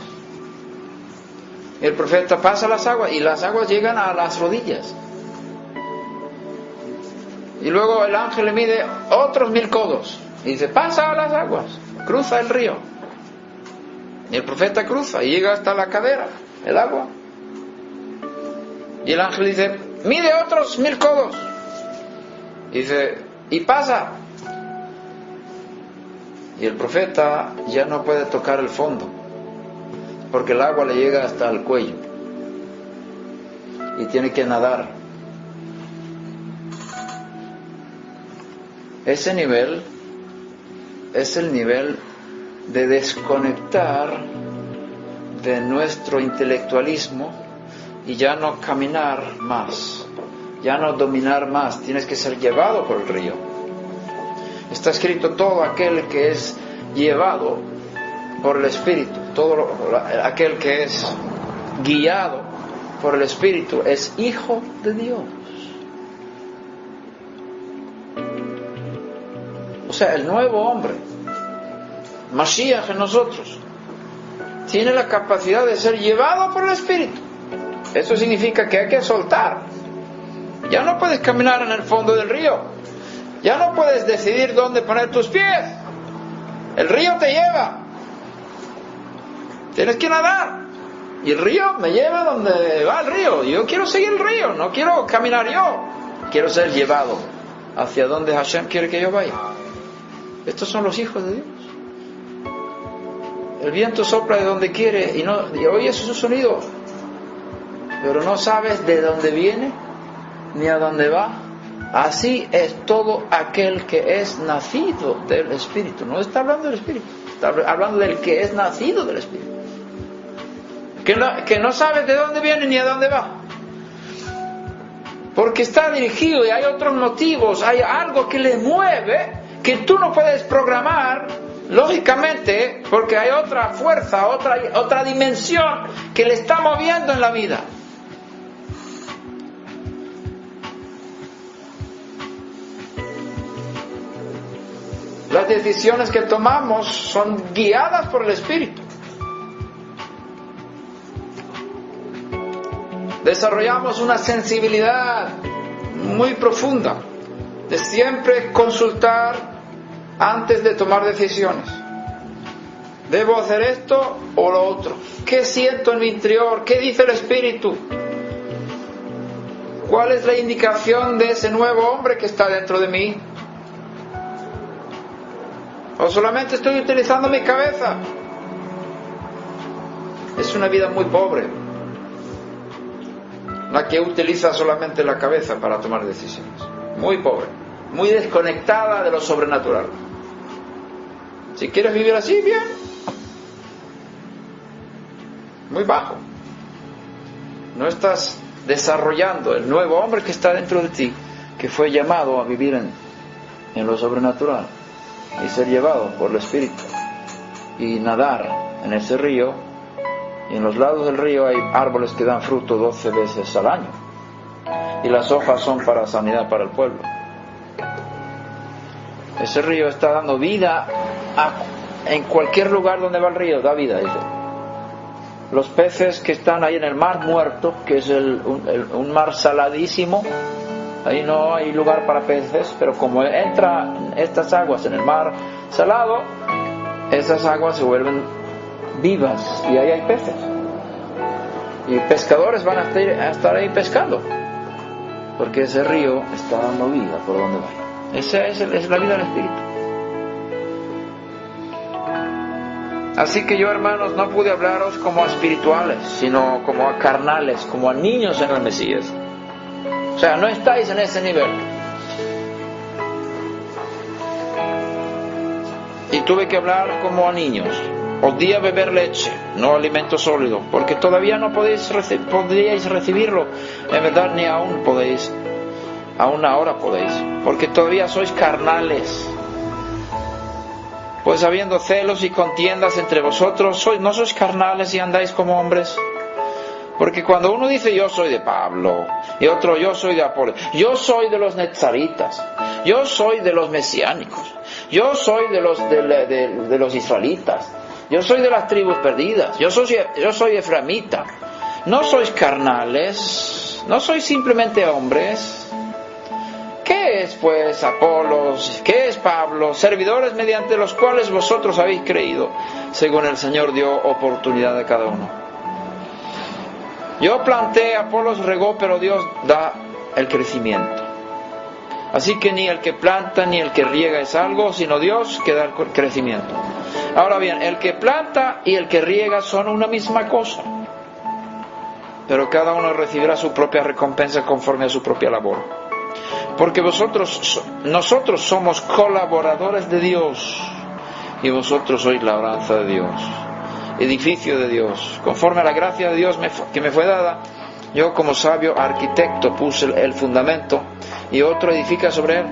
Y el profeta pasa las aguas, y las aguas llegan a las rodillas. Y luego el ángel le mide otros 1000 codos y dice: pasa las aguas, cruza el río. Y el profeta cruza y llega hasta la cadera el agua. Y el ángel dice: mide otros 1000 codos. Y dice: y pasa. Y el profeta ya no puede tocar el fondo, porque el agua le llega hasta el cuello y tiene que nadar. Ese nivel es el nivel de desconectar de nuestro intelectualismo y ya no caminar más, ya no dominar más. Tienes que ser llevado por el río. Está escrito: todo aquel que es llevado por el Espíritu, aquel que es guiado por el Espíritu es hijo de Dios. O sea, el nuevo hombre, Mashiach en nosotros, tiene la capacidad de ser llevado por el Espíritu. Eso significa que hay que soltar. Ya no puedes caminar en el fondo del río. Ya no puedes decidir dónde poner tus pies. El río te lleva. Tienes que nadar. Y el río me lleva donde va el río. Yo quiero seguir el río, no quiero caminar yo. Quiero ser llevado hacia donde Hashem quiere que yo vaya. Estos son los hijos de Dios. El viento sopla de donde quiere y oyes su sonido, pero no sabes de dónde viene ni a dónde va. Así es todo aquel que es nacido del Espíritu. No está hablando del Espíritu, está hablando del que es nacido del Espíritu, que no sabe de dónde viene ni a dónde va, porque está dirigido y hay otros motivos, hay algo que le mueve que tú no puedes programar lógicamente, porque hay otra fuerza, otra dimensión que le está moviendo en la vida. Las decisiones que tomamos son guiadas por el Espíritu. desarrollamos una sensibilidad muy profunda de siempre consultar antes de tomar decisiones. ¿Debo hacer esto o lo otro? ¿Qué siento en mi interior? ¿Qué dice el Espíritu? ¿Cuál es la indicación de ese nuevo hombre que está dentro de mí? ¿O solamente estoy utilizando mi cabeza? Es una vida muy pobre la que utiliza solamente la cabeza para tomar decisiones. Muy pobre, muy desconectada de lo sobrenatural. Si quieres vivir así, bien. Muy bajo. No estás desarrollando el nuevo hombre que está dentro de ti, que fue llamado a vivir en lo sobrenatural y ser llevado por el Espíritu y nadar en ese río. Y en los lados del río hay árboles que dan fruto 12 veces al año, y las hojas son para sanidad para el pueblo. Ese río está dando vida en cualquier lugar donde va el río, da vida, dice. Los peces que están ahí en el mar muerto, que es un mar saladísimo, ahí no hay lugar para peces, pero como entran estas aguas en el mar salado, esas aguas se vuelven vivas y ahí hay peces. Y pescadores van a estar ahí pescando, porque ese río está dando vida por donde vaya. Esa es la vida del Espíritu. Así que yo, hermanos, no pude hablaros como a espirituales, sino como a carnales, como a niños en el Mesías. O sea, no estáis en ese nivel. Y tuve que hablar como a niños. Os di a beber leche, no alimento sólido, porque todavía no podíais recibirlo. En verdad, ni aún podéis. Aún ahora podéis, porque todavía sois carnales. Pues habiendo celos y contiendas entre vosotros, ¿no sois carnales y andáis como hombres? Porque cuando uno dice yo soy de Pablo, y otro yo soy de Apolo, yo soy de los nezaritas, yo soy de los mesiánicos, yo soy de los israelitas, yo soy de las tribus perdidas, yo soy efraimita, ¿no sois carnales? ¿No sois simplemente hombres? ¿Qué es pues Apolos? ¿Qué es Pablo? Servidores mediante los cuales vosotros habéis creído, según el Señor dio oportunidad a cada uno. Yo planté, Apolos regó, pero Dios da el crecimiento. Así que ni el que planta ni el que riega es algo, sino Dios que da el crecimiento. Ahora bien, el que planta y el que riega son una misma cosa, pero cada uno recibirá su propia recompensa conforme a su propia labor. Porque nosotros somos colaboradores de Dios, y vosotros sois la labranza de Dios, edificio de Dios, conforme a la gracia de Dios que me fue dada. Yo como sabio arquitecto puse el fundamento, y otro edifica sobre él.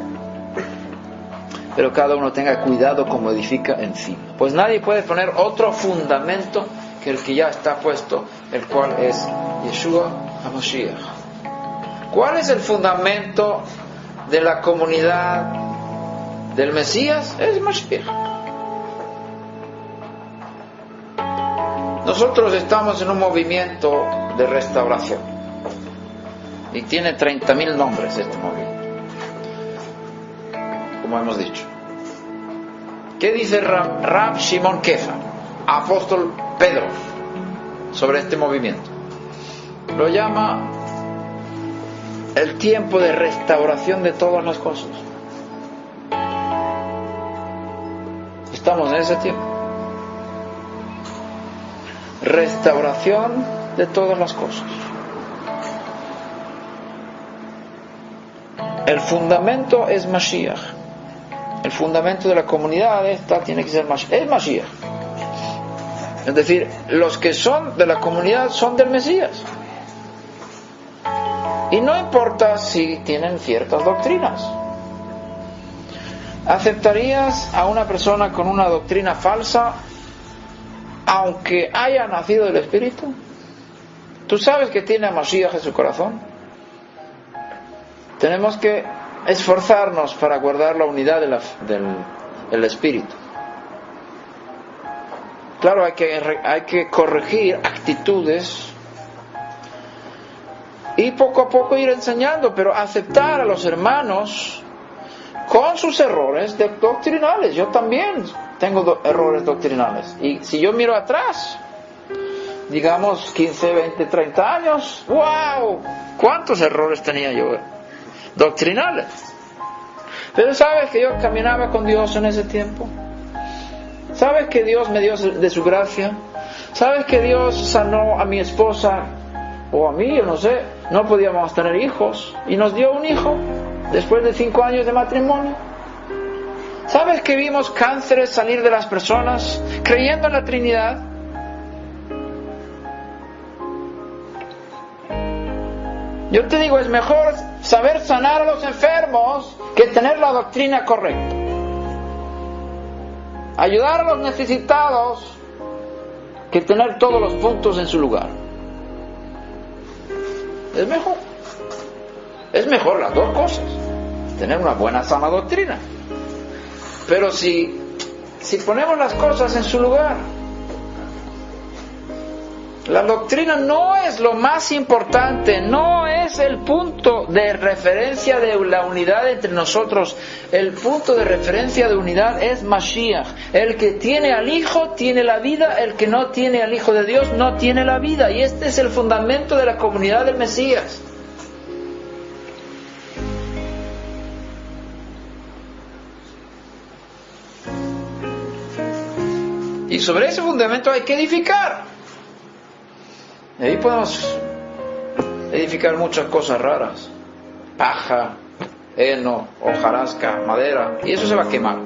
Pero cada uno tenga cuidado como edifica encima. Pues nadie puede poner otro fundamento que el que ya está puesto, el cual es Yeshua HaMashiach. ¿Cuál es el fundamento de la comunidad del Mesías? Es Mashiach. Nosotros estamos en un movimiento de restauración y tiene 30.000 nombres este movimiento, como hemos dicho. ¿Qué dice Rab Shimon Kefa, apóstol Pedro, sobre este movimiento? Lo llama el tiempo de restauración de todas las cosas. Estamos en ese tiempo. Restauración de todas las cosas. El fundamento es Mashiach. El fundamento de la comunidad esta tiene que ser Mashiach. Es Mashiach. Es decir, los que son de la comunidad son del Mesías. Y no importa si tienen ciertas doctrinas. ¿Aceptarías a una persona con una doctrina falsa aunque haya nacido del Espíritu? ¿Tú sabes que tiene a Mashiach en su corazón? Tenemos que esforzarnos para guardar la unidad del Espíritu. Claro, hay que corregir actitudes y poco a poco ir enseñando, pero aceptar a los hermanos con sus errores doctrinales. Yo también tengo errores doctrinales. Y si yo miro atrás, digamos 15, 20, 30 años, ¡wow! ¿Cuántos errores tenía yo doctrinales? Pero ¿sabes que yo caminaba con Dios en ese tiempo? ¿Sabes que Dios me dio de su gracia? ¿Sabes que Dios sanó a mi esposa o a mí? Yo no sé, no podíamos tener hijos y nos dio un hijo después de 5 años de matrimonio. ¿Sabes que vimos cánceres salir de las personas creyendo en la Trinidad? Yo te digo, es mejor saber sanar a los enfermos que tener la doctrina correcta. Ayudar a los necesitados que tener todos los puntos en su lugar. Es mejor. Es mejor las dos cosas. Tener una buena sana doctrina. Pero si ponemos las cosas en su lugar, la doctrina no es lo más importante, no es el punto de referencia de la unidad entre nosotros. El punto de referencia de unidad es Mashiach. El que tiene al Hijo tiene la vida, el que no tiene al Hijo de Dios no tiene la vida. Y este es el fundamento de la comunidad del Mesías. Y sobre ese fundamento hay que edificar. Y ahí podemos edificar muchas cosas raras. Paja, heno, hojarasca, madera. Y eso se va a quemar.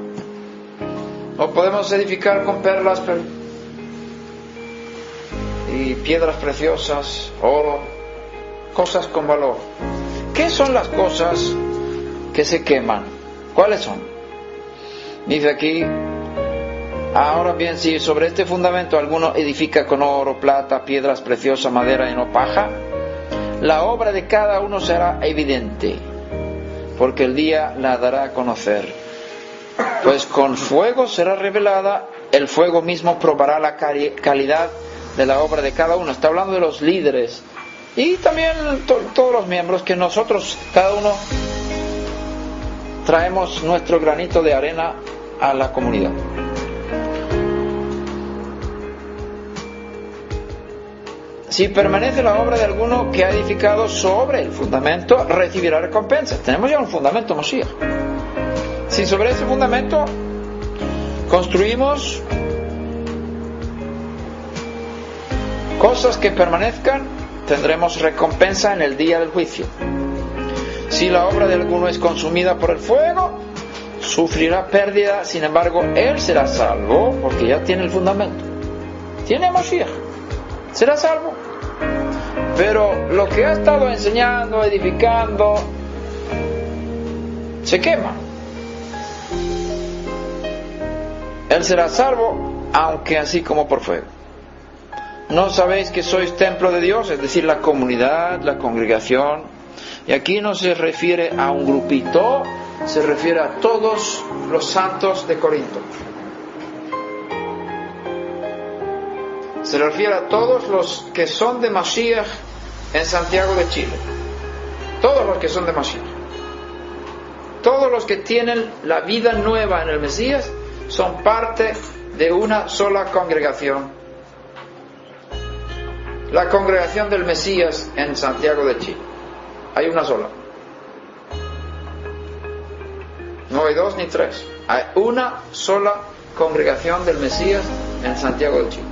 O podemos edificar con perlas y piedras preciosas, oro, cosas con valor. ¿Qué son las cosas que se queman? ¿Cuáles son? Dice aquí: ahora bien, si sobre este fundamento alguno edifica con oro, plata, piedras preciosas, madera y no paja, la obra de cada uno será evidente, porque el día la dará a conocer. Pues con fuego será revelada, el fuego mismo probará la calidad de la obra de cada uno. Está hablando de los líderes y también todos los miembros, que nosotros, cada uno, traemos nuestro granito de arena a la comunidad. Si permanece la obra de alguno que ha edificado sobre el fundamento, recibirá recompensa. Tenemos ya un fundamento, Mashiach. Si sobre ese fundamento construimos cosas que permanezcan, tendremos recompensa en el día del juicio. Si la obra de alguno es consumida por el fuego, sufrirá pérdida. Sin embargo, él será salvo porque ya tiene el fundamento. Tiene a Mashiach. Será salvo. Pero lo que ha estado enseñando, edificando, se quema. Él será salvo, aunque así como por fuego. ¿No sabéis que sois templo de Dios? Es decir, la comunidad, la congregación. Y aquí no se refiere a un grupito, se refiere a todos los santos de Corinto. Se refiere a todos los que son de Mashiach en Santiago de Chile. Todos los que son de Mashiach. Todos los que tienen la vida nueva en el Mesías son parte de una sola congregación. La congregación del Mesías en Santiago de Chile. Hay una sola. No hay dos ni tres. Hay una sola congregación del Mesías en Santiago de Chile.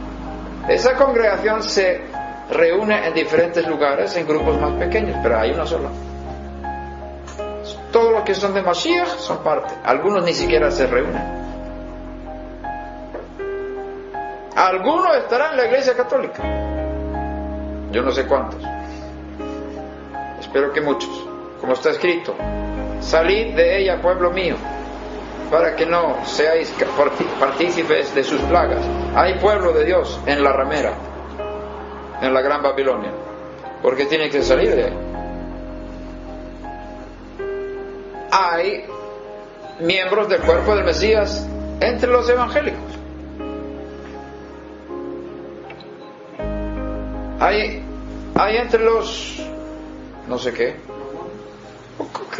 Esa congregación se reúne en diferentes lugares, en grupos más pequeños, pero hay una sola. Todos los que son de Mashiach son parte. Algunos ni siquiera se reúnen. Algunos estarán en la Iglesia Católica. Yo no sé cuántos. Espero que muchos. Como está escrito: salid de ella, pueblo mío, para que no seáis partícipes de sus plagas. Hay pueblo de Dios en la ramera, en la Gran Babilonia, porque tienen que salir de ahí. Hay miembros del cuerpo del Mesías entre los evangélicos. Hay entre los no sé qué.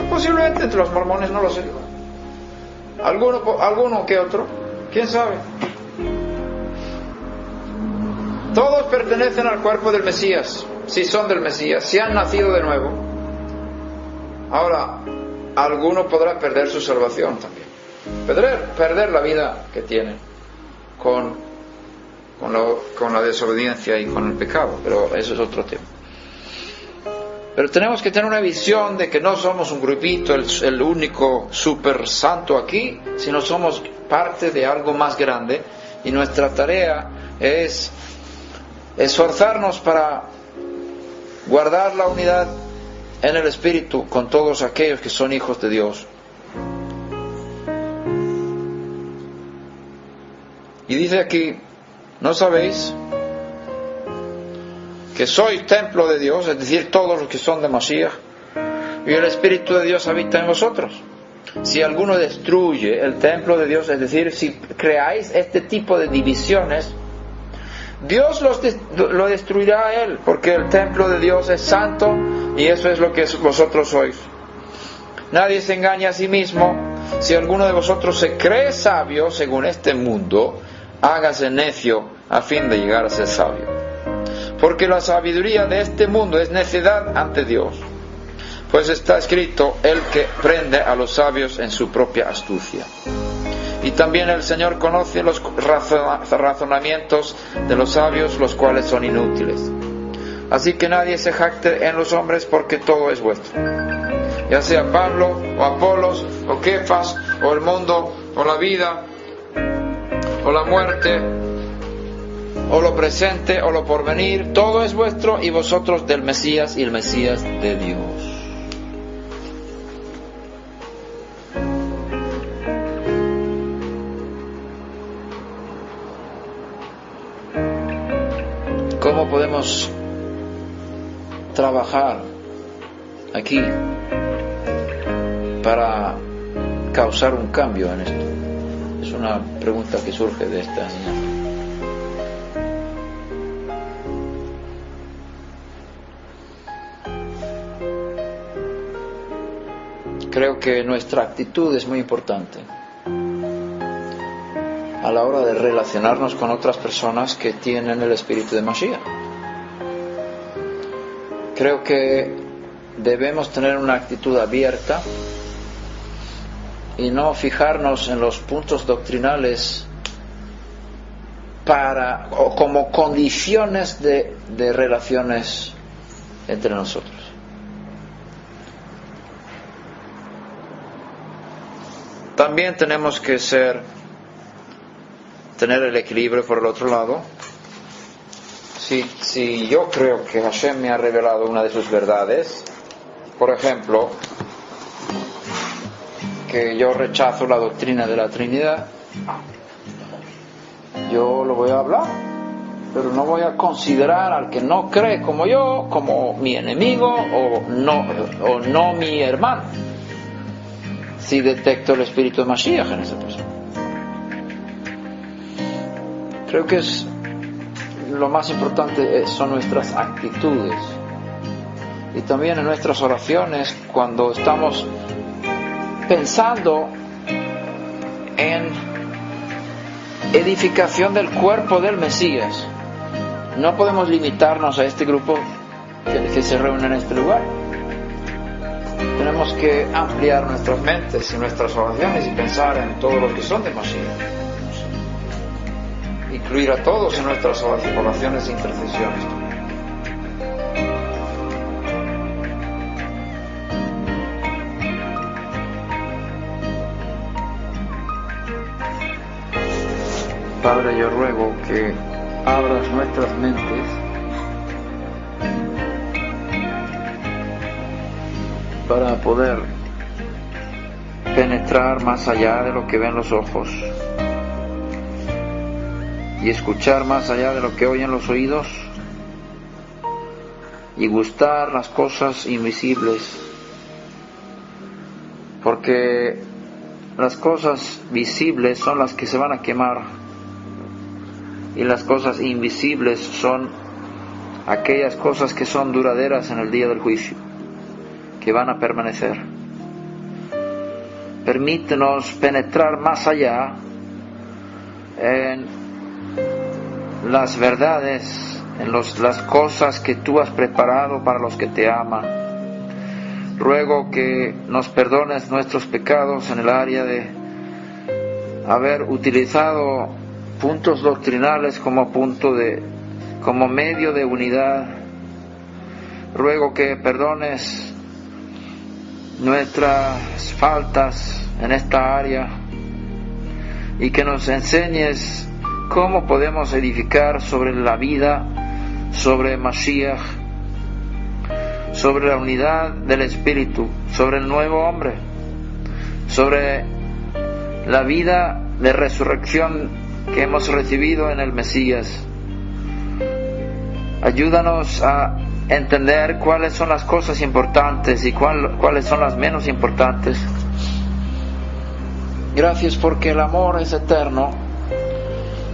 Posiblemente entre los mormones, no lo sé. Alguno que otro, quién sabe. Todos pertenecen al cuerpo del Mesías, si son del Mesías, si han nacido de nuevo. Ahora, alguno podrá perder su salvación también, perder la vida que tiene con la desobediencia y con el pecado, pero eso es otro tema. Pero tenemos que tener una visión de que no somos un grupito, el único super santo aquí, sino somos parte de algo más grande, y nuestra tarea es esforzarnos para guardar la unidad en el Espíritu con todos aquellos que son hijos de Dios. Y dice aquí, ¿no sabéis que sois templo de Dios? Es decir, todos los que son de Mashiach, y el Espíritu de Dios habita en vosotros. Si alguno destruye el templo de Dios, es decir, si creáis este tipo de divisiones, Dios lo destruirá a él, porque el templo de Dios es santo y eso es lo que vosotros sois. Nadie se engaña a sí mismo. Si alguno de vosotros se cree sabio según este mundo, hágase necio a fin de llegar a ser sabio. Porque la sabiduría de este mundo es necedad ante Dios. Pues está escrito, el que prende a los sabios en su propia astucia. Y también el Señor conoce los razonamientos de los sabios, los cuales son inútiles. Así que nadie se jacte en los hombres, porque todo es vuestro. Ya sea Pablo, o Apolos, o Kefas, o el mundo, o la vida, o la muerte, o lo presente, o lo porvenir, todo es vuestro, y vosotros del Mesías, y el Mesías de Dios. ¿Cómo podemos trabajar aquí para causar un cambio en esto? Es una pregunta que surge de esta enseñanza. Creo que nuestra actitud es muy importante a la hora de relacionarnos con otras personas que tienen el espíritu de Mashiach. Creo que debemos tener una actitud abierta y no fijarnos en los puntos doctrinales o como condiciones de relaciones entre nosotros. También tenemos que tener el equilibrio por el otro lado. Si yo creo que Hashem me ha revelado una de sus verdades, por ejemplo, que yo rechazo la doctrina de la Trinidad, yo lo voy a hablar, pero no voy a considerar al que no cree como yo como mi enemigo o no mi hermano, si detecto el espíritu de Mashiach en esa persona. Creo que lo más importante son nuestras actitudes, y también en nuestras oraciones, cuando estamos pensando en edificación del cuerpo del Mesías. No podemos limitarnos a este grupo que se reúne en este lugar. Tenemos que ampliar nuestras mentes y nuestras oraciones y pensar en todos los que son de Mashiach. Incluir a todos en nuestras oraciones e intercesiones. Padre, yo ruego que abras nuestras mentes para poder penetrar más allá de lo que ven los ojos y escuchar más allá de lo que oyen los oídos y gustar las cosas invisibles, porque las cosas visibles son las que se van a quemar y las cosas invisibles son aquellas cosas que son duraderas en el día del juicio. que van a permanecer. Permítenos penetrar más allá en las verdades, en las cosas que tú has preparado para los que te aman. Ruego que nos perdones nuestros pecados en el área de haber utilizado puntos doctrinales como medio de unidad. Ruego que perdones nuestras faltas en esta área y que nos enseñes cómo podemos edificar sobre la vida, sobre Mashiach, sobre la unidad del Espíritu, sobre el nuevo hombre, sobre la vida de resurrección que hemos recibido en el Mesías. Ayúdanos a entender cuáles son las cosas importantes y cuáles son las menos importantes. Gracias porque el amor es eterno.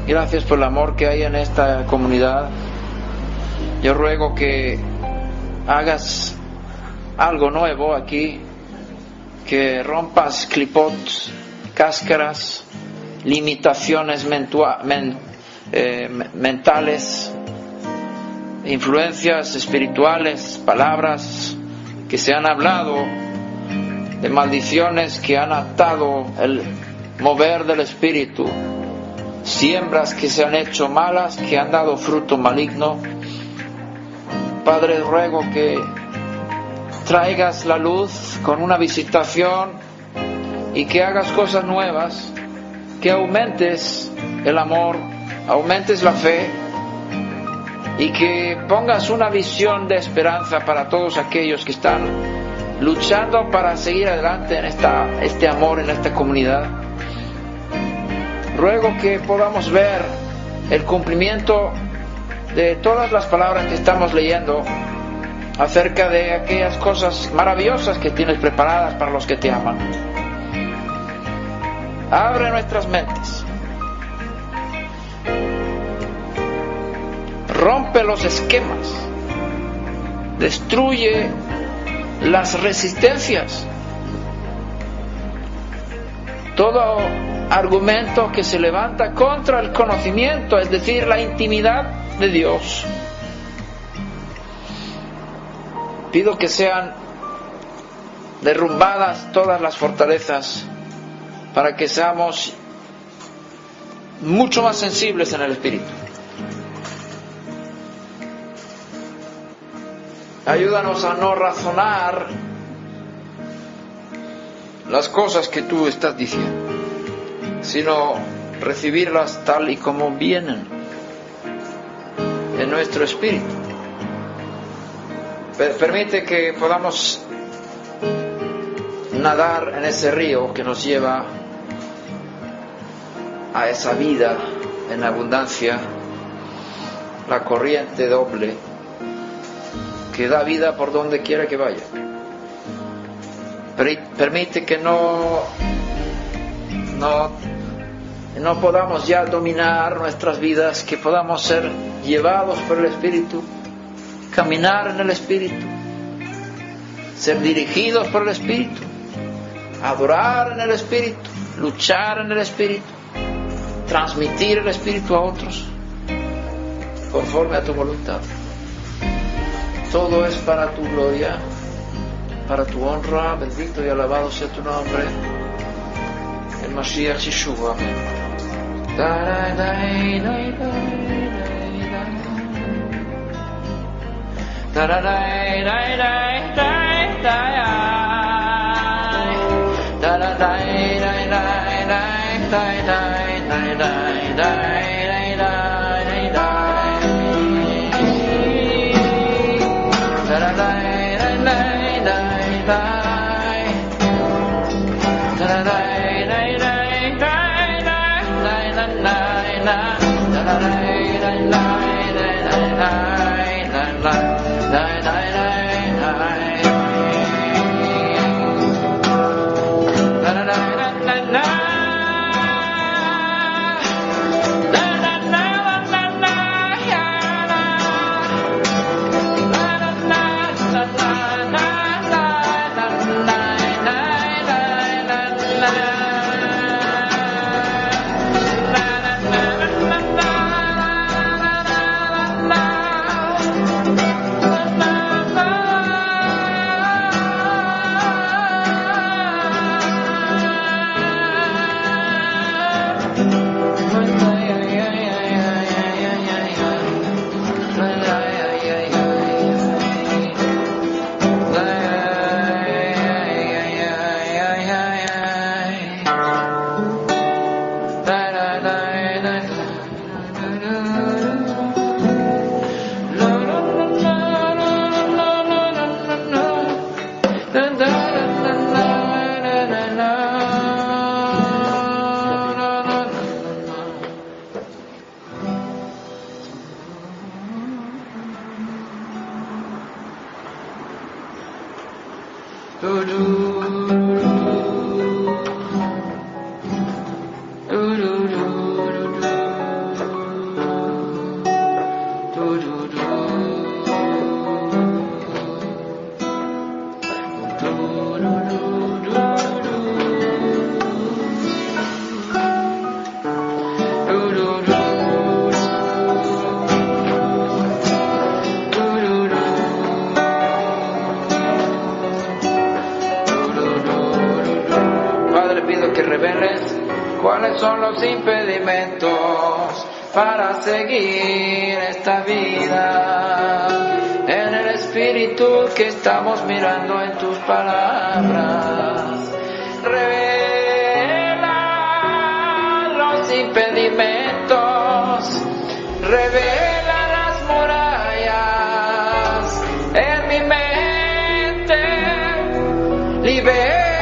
Gracias por el amor que hay en esta comunidad. Yo ruego que hagas algo nuevo aquí, que rompas clipot, cáscaras, limitaciones mentales, influencias espirituales, palabras que se han hablado, de maldiciones que han atado el mover del Espíritu, siembras que se han hecho malas, que han dado fruto maligno. Padre, ruego que traigas la luz con una visitación y que hagas cosas nuevas, que aumentes el amor, aumentes la fe y que pongas una visión de esperanza para todos aquellos que están luchando para seguir adelante en este amor, en esta comunidad. Ruego que podamos ver el cumplimiento de todas las palabras que estamos leyendo acerca de aquellas cosas maravillosas que tienes preparadas para los que te aman. Abre nuestras mentes, rompe los esquemas, destruye las resistencias, todo argumento que se levanta contra el conocimiento, es decir, la intimidad de Dios. Pido que sean derrumbadas todas las fortalezas para que seamos mucho más sensibles en el Espíritu. Ayúdanos a no razonar las cosas que tú estás diciendo, sino recibirlas tal y como vienen en nuestro espíritu. Permite que podamos nadar en ese río que nos lleva a esa vida en abundancia, la corriente doble que da vida por donde quiera que vaya. Permite que no podamos ya dominar nuestras vidas, que podamos ser llevados por el Espíritu, caminar en el Espíritu, ser dirigidos por el Espíritu, adorar en el Espíritu, luchar en el Espíritu, transmitir el Espíritu a otros conforme a tu voluntad. Todo es para tu gloria, para tu honra. Bendito y alabado sea tu nombre, el Mashiach Yeshua. Amén. La que reveles cuáles son los impedimentos para seguir esta vida en el espíritu que estamos mirando en tus palabras. Revela los impedimentos, revela las murallas en mi mente, libera,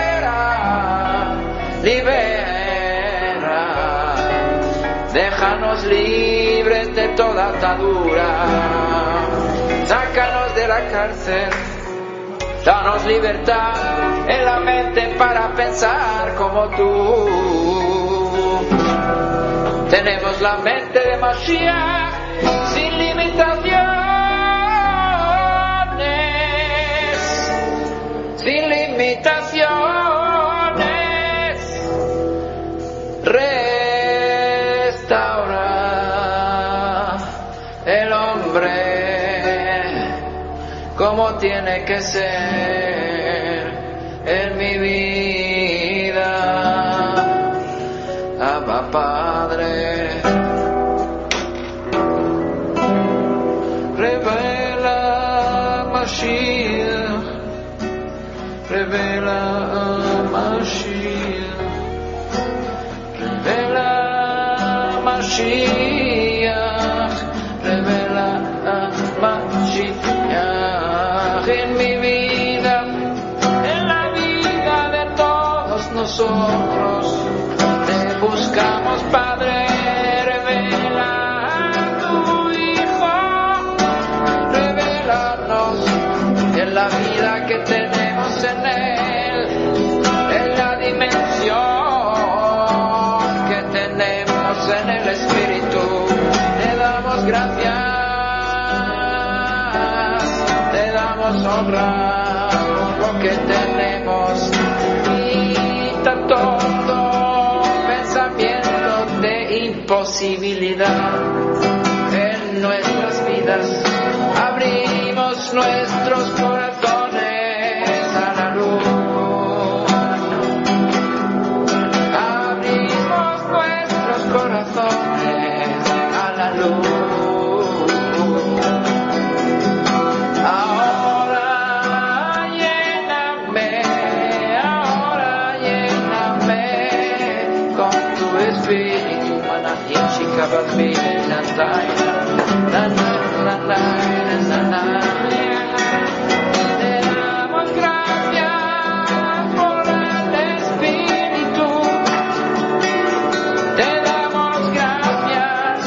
déjanos libres de toda atadura, sácanos de la cárcel, danos libertad en la mente para pensar como tú. Tenemos la mente de Mashiach sin limitaciones, sin limitaciones. Restaura el hombre como tiene que ser en mi vida. Abba Padre, revela Mashiach, revela Mashiach, revela Mashiach, revela Mashiach en mi vida, en la vida de todos nosotros. Te buscamos, Padre, revela a tu Hijo, revélanos en la vida que tenemos en Él, en la dimensión que tenemos en el Espíritu. Te damos gracias, te damos honra por lo que tenemos. Quita todo pensamiento de imposibilidad en nuestras vidas. Abrimos nuestros corazones a la luz. Abrimos nuestros corazones a la luz. Ahora lléname con tu espíritu. Manahim shikabas binatayna, na na na na na na. Te damos gracias por el espíritu. Te damos gracias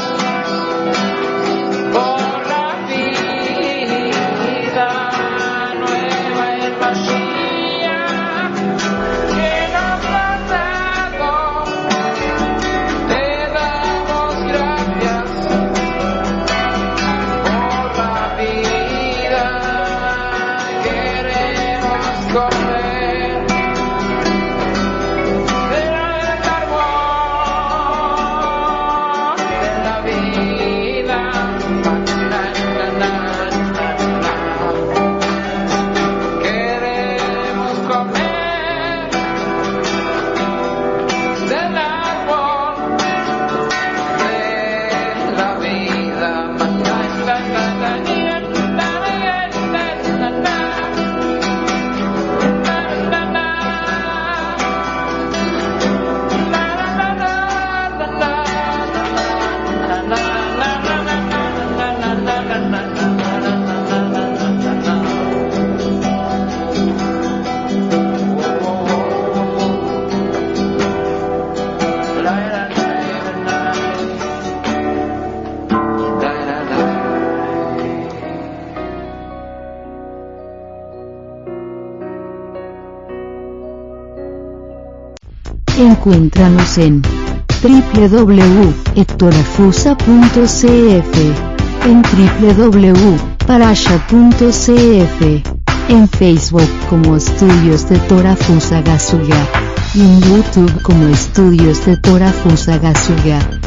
por la vida nueva en Mashiach que nos has dado. Te damos gracias por la vida. Queremos comer del árbol de la vida. Queremos comer del árbol de la vida. Encuéntranos en www.hectorafusa.cf, en www.parasha.cf, en Facebook como Estudios de Torah Fusa Gasuga y en YouTube como Estudios de Torah Fusa Gasuga.